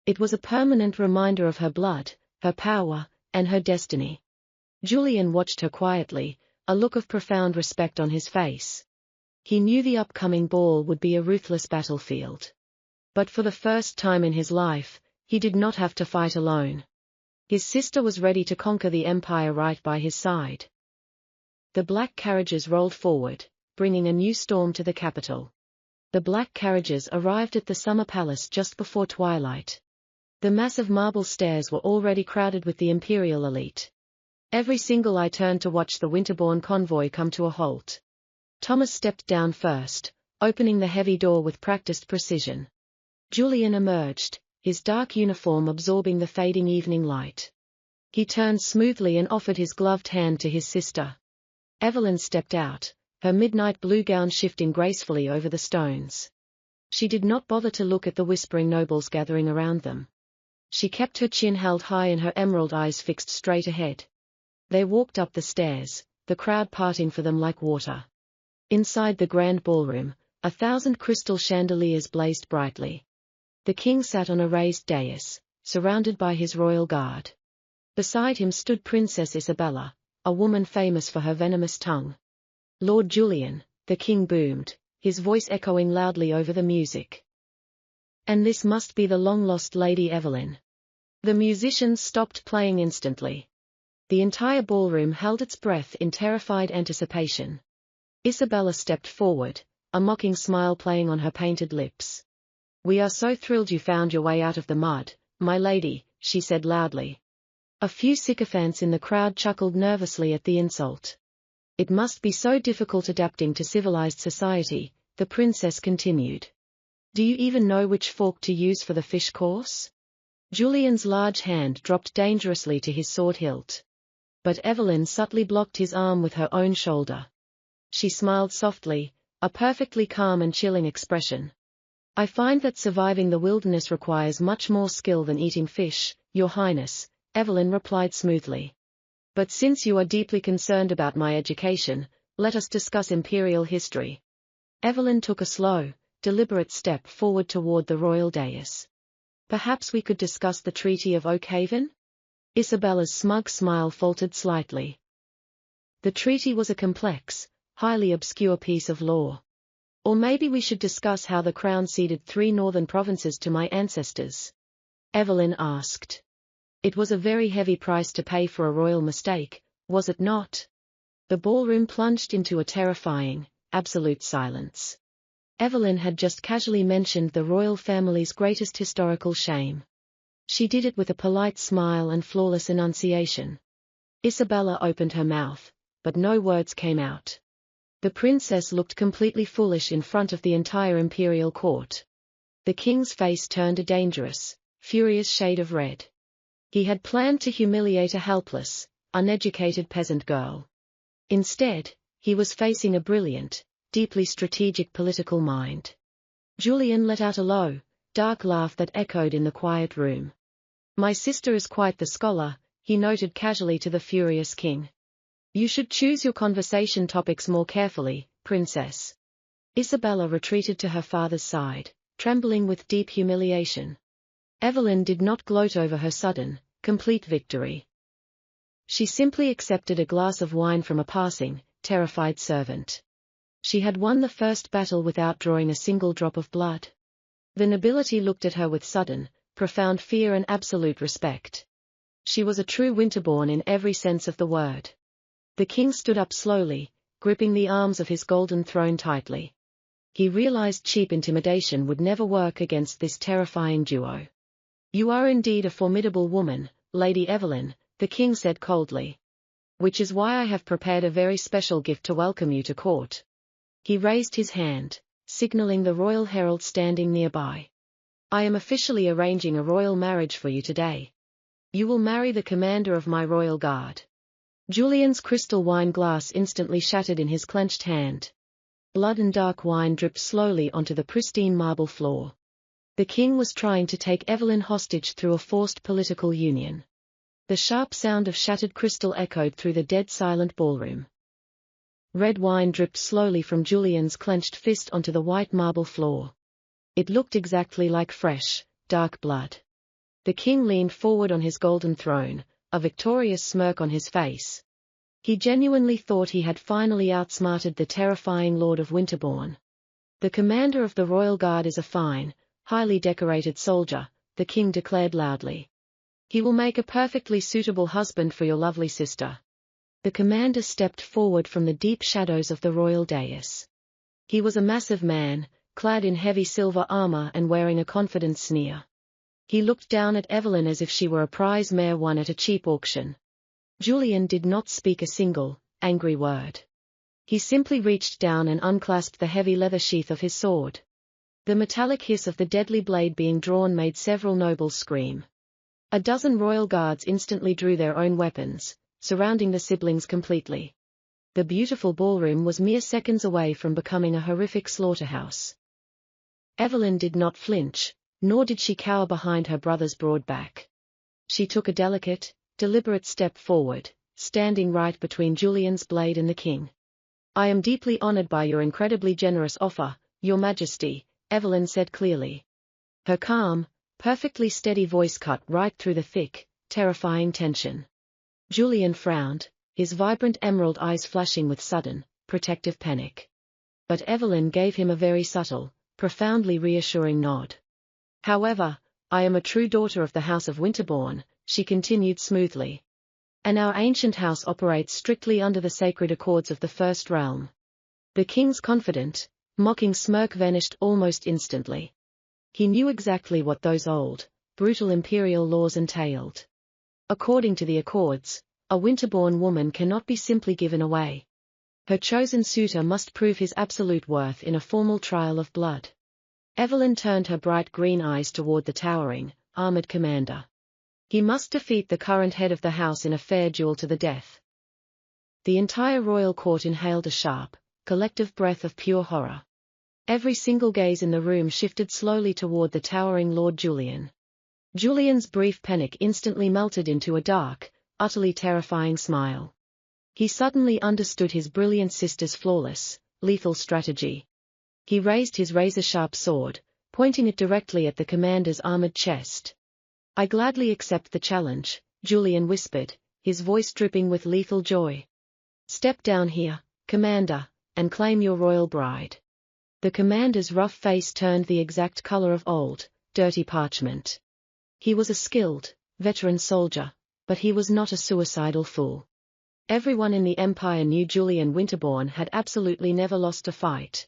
It was a permanent reminder of her blood, her power, and her destiny. Julian watched her quietly, a look of profound respect on his face. He knew the upcoming ball would be a ruthless battlefield. But for the first time in his life, he did not have to fight alone. His sister was ready to conquer the empire right by his side. The black carriages rolled forward, bringing a new storm to the capital. The black carriages arrived at the summer palace just before twilight. The massive marble stairs were already crowded with the imperial elite. Every single eye turned to watch the Winterborn convoy come to a halt. Thomas stepped down first, opening the heavy door with practiced precision. Julian emerged, his dark uniform absorbing the fading evening light. He turned smoothly and offered his gloved hand to his sister. Evelyn stepped out, her midnight blue gown shifting gracefully over the stones. She did not bother to look at the whispering nobles gathering around them. She kept her chin held high and her emerald eyes fixed straight ahead. They walked up the stairs, the crowd parting for them like water. Inside the grand ballroom, 1,000 crystal chandeliers blazed brightly. The king sat on a raised dais, surrounded by his royal guard. Beside him stood Princess Isabella, a woman famous for her venomous tongue. Lord Julian, the king boomed, his voice echoing loudly over the music. And this must be the long-lost Lady Evelyn. The musicians stopped playing instantly. The entire ballroom held its breath in terrified anticipation. Isabella stepped forward, a mocking smile playing on her painted lips. "We are so thrilled you found your way out of the mud, my lady," she said loudly. A few sycophants in the crowd chuckled nervously at the insult. "It must be so difficult adapting to civilized society," the princess continued. "Do you even know which fork to use for the fish course?" Julian's large hand dropped dangerously to his sword hilt. But Evelyn subtly blocked his arm with her own shoulder. She smiled softly, a perfectly calm and chilling expression. "I find that surviving the wilderness requires much more skill than eating fish, Your Highness," Evelyn replied smoothly. "But since you are deeply concerned about my education, let us discuss imperial history." Evelyn took a slow, deliberate step forward toward the royal dais. "Perhaps we could discuss the Treaty of Oakhaven?" Isabella's smug smile faltered slightly. The treaty was a complex, highly obscure piece of law. "Or maybe we should discuss how the crown ceded 3 northern provinces to my ancestors?" Evelyn asked. It was a very heavy price to pay for a royal mistake, was it not? The ballroom plunged into a terrifying, absolute silence. Evelyn had just casually mentioned the royal family's greatest historical shame. She did it with a polite smile and flawless enunciation. Isabella opened her mouth, but no words came out. The princess looked completely foolish in front of the entire imperial court. The king's face turned a dangerous, furious shade of red. He had planned to humiliate a helpless, uneducated peasant girl. Instead, he was facing a brilliant, deeply strategic political mind. Julian let out a low, dark laugh that echoed in the quiet room. "My sister is quite the scholar," he noted casually to the furious king. "You should choose your conversation topics more carefully, princess." Isabella retreated to her father's side, trembling with deep humiliation. Evelyn did not gloat over her sudden, complete victory. She simply accepted a glass of wine from a passing, terrified servant. She had won the first battle without drawing a single drop of blood. The nobility looked at her with sudden, profound fear and absolute respect. She was a true Winterborn in every sense of the word. The king stood up slowly, gripping the arms of his golden throne tightly. He realized cheap intimidation would never work against this terrifying duo. "You are indeed a formidable woman, Lady Evelyn," the king said coldly. "Which is why I have prepared a very special gift to welcome you to court." He raised his hand, signaling the royal herald standing nearby. "I am officially arranging a royal marriage for you today. You will marry the commander of my royal guard." Julian's crystal wine glass instantly shattered in his clenched hand. Blood and dark wine dripped slowly onto the pristine marble floor. The king was trying to take Evelyn hostage through a forced political union. The sharp sound of shattered crystal echoed through the dead-silent ballroom. Red wine dripped slowly from Julian's clenched fist onto the white marble floor. It looked exactly like fresh, dark blood. The king leaned forward on his golden throne, a victorious smirk on his face. He genuinely thought he had finally outsmarted the terrifying Lord of Winterborn. "The commander of the royal guard is a fine, highly decorated soldier," the king declared loudly. "He will make a perfectly suitable husband for your lovely sister." The commander stepped forward from the deep shadows of the royal dais. He was a massive man, clad in heavy silver armor and wearing a confident sneer. He looked down at Evelyn as if she were a prize mare won at a cheap auction. Julian did not speak a single, angry word. He simply reached down and unclasped the heavy leather sheath of his sword. The metallic hiss of the deadly blade being drawn made several nobles scream. A dozen royal guards instantly drew their own weapons, surrounding the siblings completely. The beautiful ballroom was mere seconds away from becoming a horrific slaughterhouse. Evelyn did not flinch, nor did she cower behind her brother's broad back. She took a delicate, deliberate step forward, standing right between Julian's blade and the king. "I am deeply honored by your incredibly generous offer, Your Majesty," Evelyn said clearly. Her calm, perfectly steady voice cut right through the thick, terrifying tension. Julian frowned, his vibrant emerald eyes flashing with sudden, protective panic. But Evelyn gave him a very subtle, profoundly reassuring nod. "However, I am a true daughter of the House of Winterbourne," she continued smoothly. "And our ancient house operates strictly under the sacred accords of the First Realm." The king's confident, mocking smirk vanished almost instantly. He knew exactly what those old, brutal imperial laws entailed. According to the accords, a Winterbourne woman cannot be simply given away. Her chosen suitor must prove his absolute worth in a formal trial of blood. Evelyn turned her bright green eyes toward the towering, armored commander. He must defeat the current head of the house in a fair duel to the death. The entire royal court inhaled a sharp, collective breath of pure horror. Every single gaze in the room shifted slowly toward the towering Lord Julian. Julian's brief panic instantly melted into a dark, utterly terrifying smile. He suddenly understood his brilliant sister's flawless, lethal strategy. He raised his razor-sharp sword, pointing it directly at the commander's armored chest. "I gladly accept the challenge," Julian whispered, his voice dripping with lethal joy. "Step down here, Commander, and claim your royal bride." The commander's rough face turned the exact color of old, dirty parchment. He was a skilled, veteran soldier, but he was not a suicidal fool. Everyone in the Empire knew Julian Winterbourne had absolutely never lost a fight.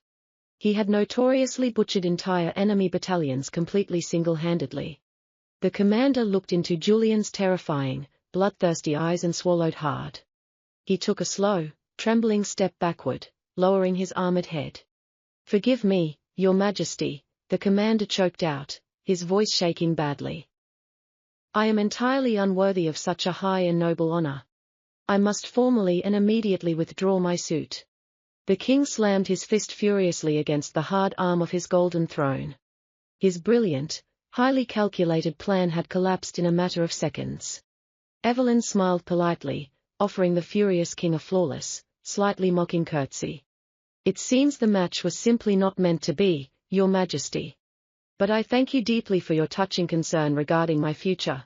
He had notoriously butchered entire enemy battalions completely single-handedly. The commander looked into Julian's terrifying, bloodthirsty eyes and swallowed hard. He took a slow, trembling step backward, lowering his armored head. "Forgive me, Your Majesty," the commander choked out, his voice shaking badly. "I am entirely unworthy of such a high and noble honor. I must formally and immediately withdraw my suit." The king slammed his fist furiously against the hard arm of his golden throne. His brilliant, highly calculated plan had collapsed in a matter of seconds. Evelyn smiled politely, offering the furious king a flawless, slightly mocking curtsy. "It seems the match was simply not meant to be, Your Majesty. But I thank you deeply for your touching concern regarding my future."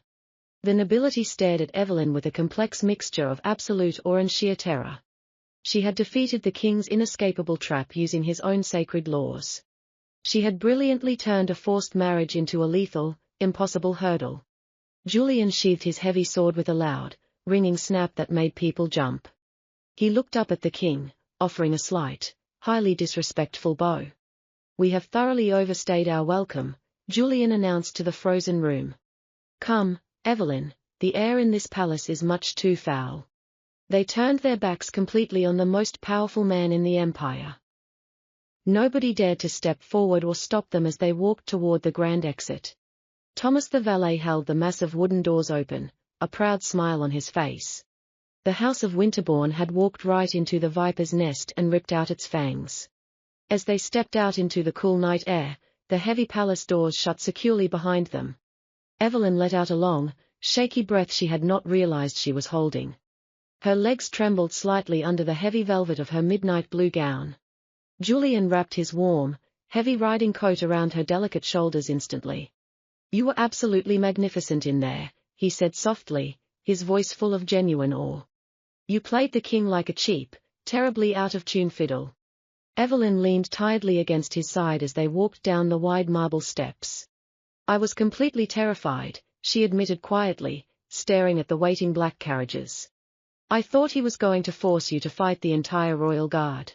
The nobility stared at Evelyn with a complex mixture of absolute awe and sheer terror. She had defeated the king's inescapable trap using his own sacred laws. She had brilliantly turned a forced marriage into a lethal, impossible hurdle. Julian sheathed his heavy sword with a loud, ringing snap that made people jump. He looked up at the king, offering a slight, highly disrespectful bow. "We have thoroughly overstayed our welcome," Julian announced to the frozen room. "Come, Evelyn, the air in this palace is much too foul." They turned their backs completely on the most powerful man in the empire. Nobody dared to step forward or stop them as they walked toward the grand exit. Thomas the valet held the massive wooden doors open, a proud smile on his face. The House of Winterbourne had walked right into the viper's nest and ripped out its fangs. As they stepped out into the cool night air, the heavy palace doors shut securely behind them. Evelyn let out a long, shaky breath she had not realized she was holding. Her legs trembled slightly under the heavy velvet of her midnight blue gown. Julian wrapped his warm, heavy riding coat around her delicate shoulders instantly. "You were absolutely magnificent in there," he said softly, his voice full of genuine awe. "You played the king like a cheap, terribly out-of-tune fiddle." Evelyn leaned tiredly against his side as they walked down the wide marble steps. "I was completely terrified," she admitted quietly, staring at the waiting black carriages. "I thought he was going to force you to fight the entire royal guard."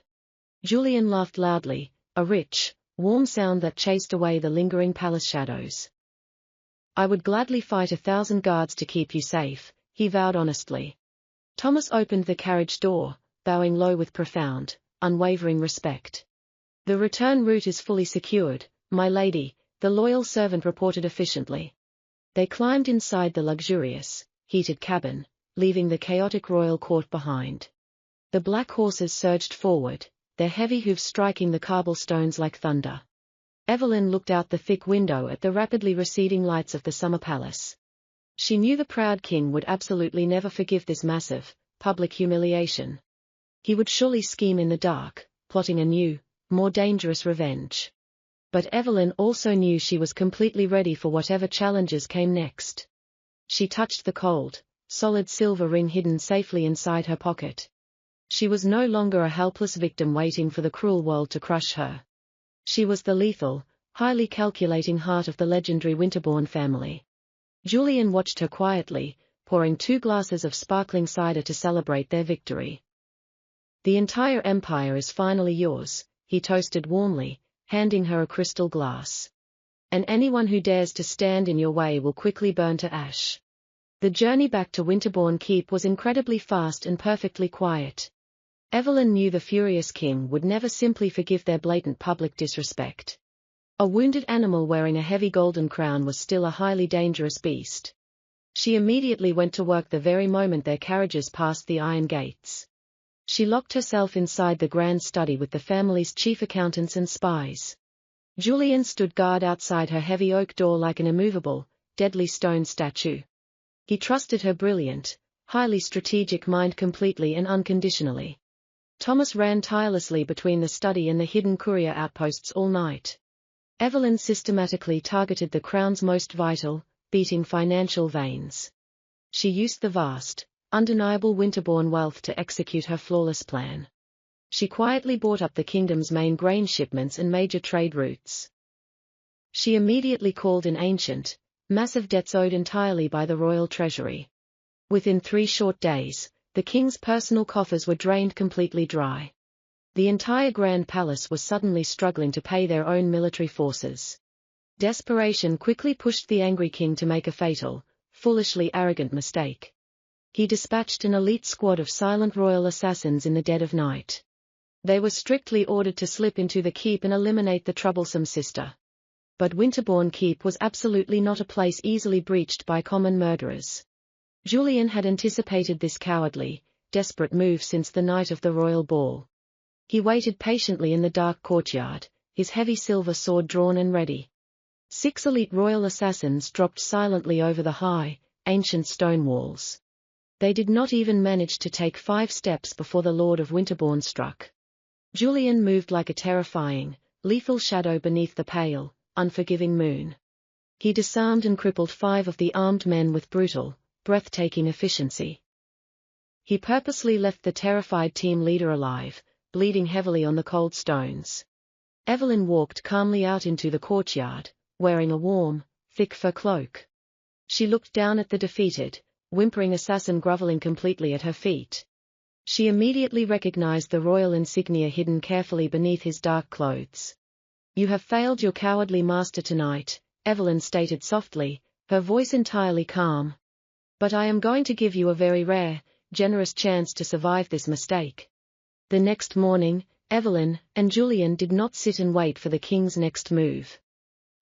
Julian laughed loudly, a rich, warm sound that chased away the lingering palace shadows. "I would gladly fight 1,000 guards to keep you safe," he vowed honestly. Thomas opened the carriage door, bowing low with profound, unwavering respect. "The return route is fully secured, my lady," the loyal servant reported efficiently. They climbed inside the luxurious, heated cabin, leaving the chaotic royal court behind. The black horses surged forward, their heavy hooves striking the cobblestones like thunder. Evelyn looked out the thick window at the rapidly receding lights of the summer palace. She knew the proud king would absolutely never forgive this massive, public humiliation. He would surely scheme in the dark, plotting a new, more dangerous revenge. But Evelyn also knew she was completely ready for whatever challenges came next. She touched the cold, solid silver ring hidden safely inside her pocket. She was no longer a helpless victim waiting for the cruel world to crush her. She was the lethal, highly calculating heart of the legendary Winterbourne family. Julian watched her quietly, pouring 2 glasses of sparkling cider to celebrate their victory. "The entire empire is finally yours," he toasted warmly, handing her a crystal glass. "And anyone who dares to stand in your way will quickly burn to ash." The journey back to Winterbourne Keep was incredibly fast and perfectly quiet. Evelyn knew the furious king would never simply forgive their blatant public disrespect. A wounded animal wearing a heavy golden crown was still a highly dangerous beast. She immediately went to work the very moment their carriages passed the iron gates. She locked herself inside the grand study with the family's chief accountants and spies. Julian stood guard outside her heavy oak door like an immovable, deadly stone statue. He trusted her brilliant, highly strategic mind completely and unconditionally. Thomas ran tirelessly between the study and the hidden courier outposts all night. Evelyn systematically targeted the crown's most vital, beating financial veins. She used the vast, undeniable Winterbourne wealth to execute her flawless plan. She quietly bought up the kingdom's main grain shipments and major trade routes. She immediately called in ancient, massive debts owed entirely by the royal treasury. Within 3 short days, the king's personal coffers were drained completely dry. The entire Grand Palace was suddenly struggling to pay their own military forces. Desperation quickly pushed the angry king to make a fatal, foolishly arrogant mistake. He dispatched an elite squad of silent royal assassins in the dead of night. They were strictly ordered to slip into the keep and eliminate the troublesome sister. But Winterbourne Keep was absolutely not a place easily breached by common murderers. Julian had anticipated this cowardly, desperate move since the night of the royal ball. He waited patiently in the dark courtyard, his heavy silver sword drawn and ready. 6 elite royal assassins dropped silently over the high, ancient stone walls. They did not even manage to take 5 steps before the Lord of Winterbourne struck. Julian moved like a terrifying, lethal shadow beneath the pale, unforgiving moon. He disarmed and crippled 5 of the armed men with brutal, breathtaking efficiency. He purposely left the terrified team leader alive, bleeding heavily on the cold stones. Evelyn walked calmly out into the courtyard, wearing a warm, thick fur cloak. She looked down at the defeated, whimpering assassin groveling completely at her feet. She immediately recognized the royal insignia hidden carefully beneath his dark clothes. "You have failed your cowardly master tonight," Evelyn stated softly, her voice entirely calm. "But I am going to give you a very rare, generous chance to survive this mistake." The next morning, Evelyn and Julian did not sit and wait for the king's next move.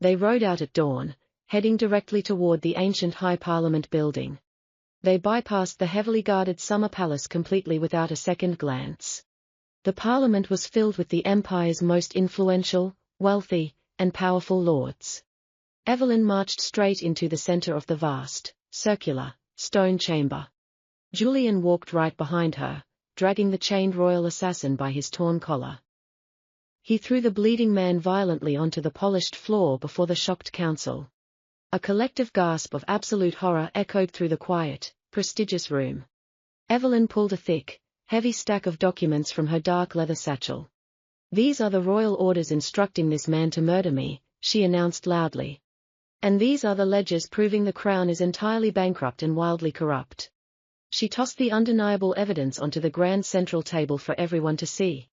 They rode out at dawn, heading directly toward the ancient High Parliament building. They bypassed the heavily guarded summer palace completely without a second glance. The parliament was filled with the empire's most influential, wealthy, and powerful lords. Evelyn marched straight into the center of the vast, circular, stone chamber. Julian walked right behind her, dragging the chained royal assassin by his torn collar. He threw the bleeding man violently onto the polished floor before the shocked council. A collective gasp of absolute horror echoed through the quiet, prestigious room. Evelyn pulled a thick, heavy stack of documents from her dark leather satchel. "These are the royal orders instructing this man to murder me," she announced loudly. "And these are the ledgers proving the crown is entirely bankrupt and wildly corrupt." She tossed the undeniable evidence onto the grand central table for everyone to see.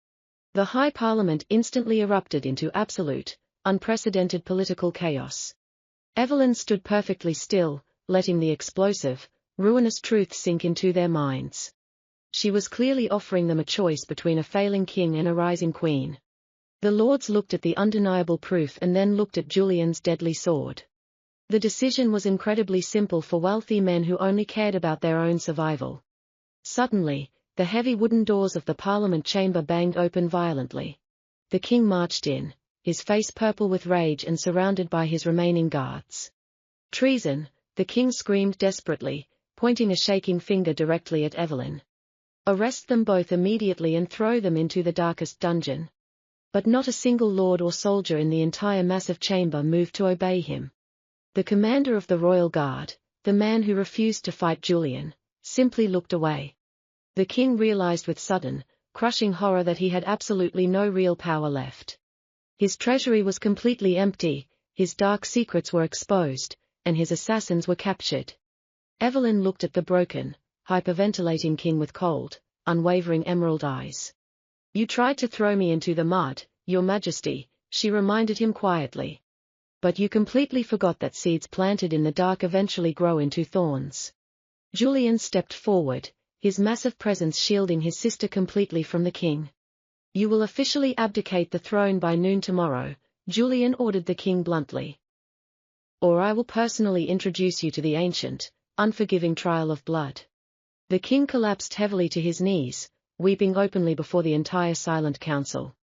The High Parliament instantly erupted into absolute, unprecedented political chaos. Evelyn stood perfectly still, letting the explosive, ruinous truth sink into their minds. She was clearly offering them a choice between a failing king and a rising queen. The lords looked at the undeniable proof and then looked at Julian's deadly sword. The decision was incredibly simple for wealthy men who only cared about their own survival. Suddenly, the heavy wooden doors of the Parliament chamber banged open violently. The king marched in, his face purple with rage and surrounded by his remaining guards. "Treason!" the king screamed desperately, pointing a shaking finger directly at Evelyn. "Arrest them both immediately and throw them into the darkest dungeon." But not a single lord or soldier in the entire massive chamber moved to obey him. The commander of the royal guard, the man who refused to fight Julian, simply looked away. The king realized with sudden, crushing horror that he had absolutely no real power left. His treasury was completely empty, his dark secrets were exposed, and his assassins were captured. Evelyn looked at the broken, hyperventilating king with cold, unwavering emerald eyes. "You tried to throw me into the mud, Your Majesty," she reminded him quietly. "But you completely forgot that seeds planted in the dark eventually grow into thorns." Julian stepped forward, his massive presence shielding his sister completely from the king. "You will officially abdicate the throne by noon tomorrow," Julian ordered the king bluntly. "Or I will personally introduce you to the ancient, unforgiving trial of blood." The king collapsed heavily to his knees, weeping openly before the entire silent council.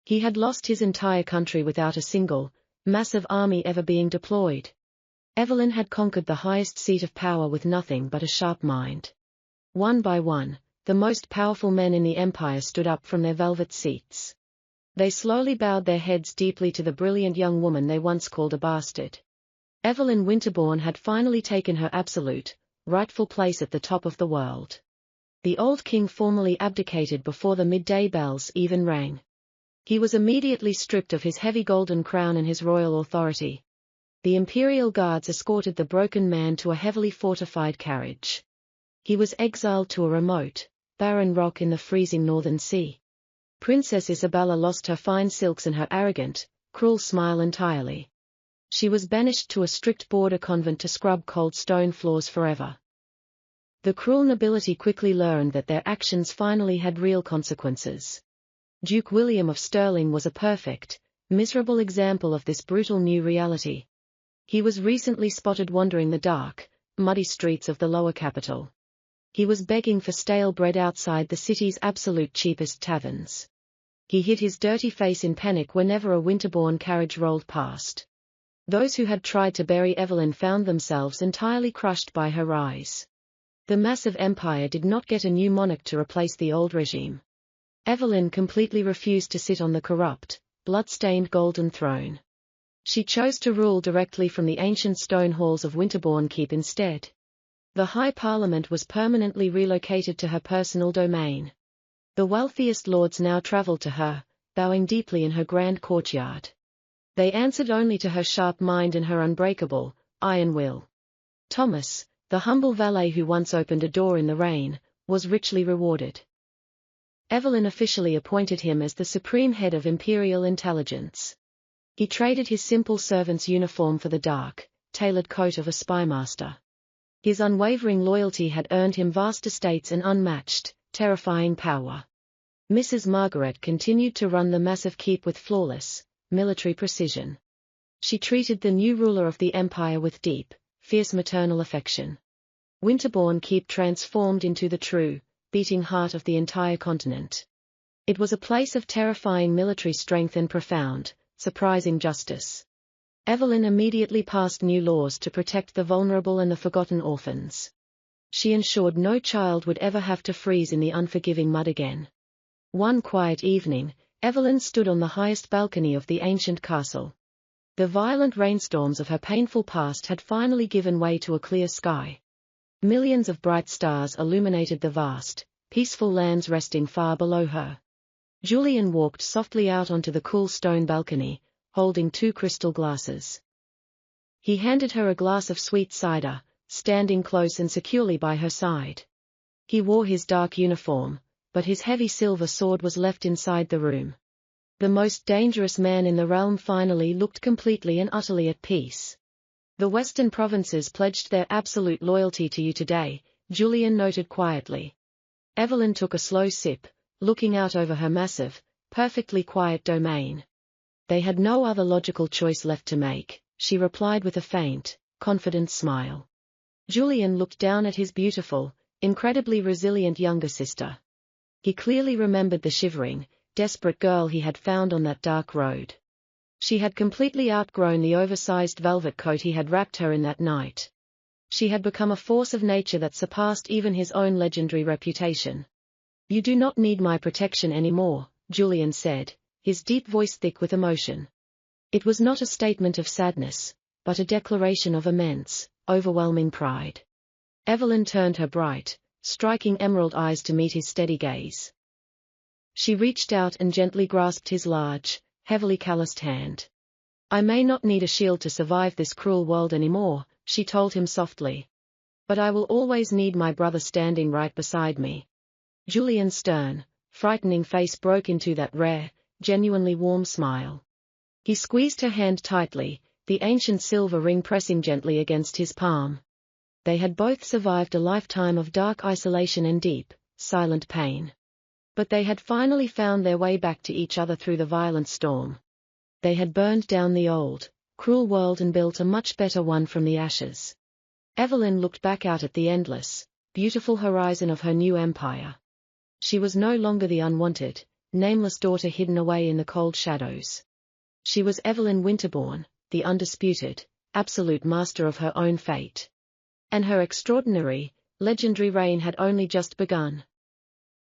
He had lost his entire country without a single, massive army ever being deployed. Evelyn had conquered the highest seat of power with nothing but a sharp mind. One by one, the most powerful men in the empire stood up from their velvet seats. They slowly bowed their heads deeply to the brilliant young woman they once called a bastard. Evelyn Winterbourne had finally taken her absolute, rightful place at the top of the world. The old king formally abdicated before the midday bells even rang. He was immediately stripped of his heavy golden crown and his royal authority. The imperial guards escorted the broken man to a heavily fortified carriage. He was exiled to a remote, barren rock in the freezing northern sea. Princess Isabella lost her fine silks and her arrogant, cruel smile entirely. She was banished to a strict border convent to scrub cold stone floors forever. The cruel nobility quickly learned that their actions finally had real consequences. Duke William of Stirling was a perfect, miserable example of this brutal new reality. He was recently spotted wandering the dark, muddy streets of the lower capital. He was begging for stale bread outside the city's absolute cheapest taverns. He hid his dirty face in panic whenever a Winterbourne carriage rolled past. Those who had tried to bury Evelyn found themselves entirely crushed by her rise. The massive empire did not get a new monarch to replace the old regime. Evelyn completely refused to sit on the corrupt, blood-stained golden throne. She chose to rule directly from the ancient stone halls of Winterbourne Keep instead. The High Parliament was permanently relocated to her personal domain. The wealthiest lords now travelled to her, bowing deeply in her grand courtyard. They answered only to her sharp mind and her unbreakable, iron will. Thomas, the humble valet who once opened a door in the rain, was richly rewarded. Evelyn officially appointed him as the supreme head of imperial intelligence. He traded his simple servant's uniform for the dark, tailored coat of a spymaster. His unwavering loyalty had earned him vast estates and unmatched, terrifying power. Mrs. Margaret continued to run the massive keep with flawless, military precision. She treated the new ruler of the empire with deep, fierce maternal affection. Winterbourne Keep transformed into the true, beating heart of the entire continent. It was a place of terrifying military strength and profound, surprising justice. Evelyn immediately passed new laws to protect the vulnerable and the forgotten orphans. She ensured no child would ever have to freeze in the unforgiving mud again. One quiet evening, Evelyn stood on the highest balcony of the ancient castle. The violent rainstorms of her painful past had finally given way to a clear sky. Millions of bright stars illuminated the vast, peaceful lands resting far below her. Julian walked softly out onto the cool stone balcony, holding 2 crystal glasses. He handed her a glass of sweet cider, standing close and securely by her side. He wore his dark uniform, but his heavy silver sword was left inside the room. The most dangerous man in the realm finally looked completely and utterly at peace. "The Western provinces pledged their absolute loyalty to you today," Julian noted quietly. Evelyn took a slow sip, looking out over her massive, perfectly quiet domain. "They had no other logical choice left to make," she replied with a faint, confident smile. Julian looked down at his beautiful, incredibly resilient younger sister. He clearly remembered the shivering, desperate girl he had found on that dark road. She had completely outgrown the oversized velvet coat he had wrapped her in that night. She had become a force of nature that surpassed even his own legendary reputation. "You do not need my protection anymore," Julian said, his deep voice thick with emotion. It was not a statement of sadness, but a declaration of immense, overwhelming pride. Evelyn turned her bright, striking emerald eyes to meet his steady gaze. She reached out and gently grasped his large, heavily calloused hand. "I may not need a shield to survive this cruel world anymore," she told him softly. "But I will always need my brother standing right beside me." Julian's stern, frightening face broke into that rare, genuinely warm smile. He squeezed her hand tightly, the ancient silver ring pressing gently against his palm. They had both survived a lifetime of dark isolation and deep, silent pain. But they had finally found their way back to each other through the violent storm. They had burned down the old, cruel world and built a much better one from the ashes. Evelyn looked back out at the endless, beautiful horizon of her new empire. She was no longer the unwanted, nameless daughter hidden away in the cold shadows. She was Evelyn Winterbourne, the undisputed, absolute master of her own fate. And her extraordinary, legendary reign had only just begun.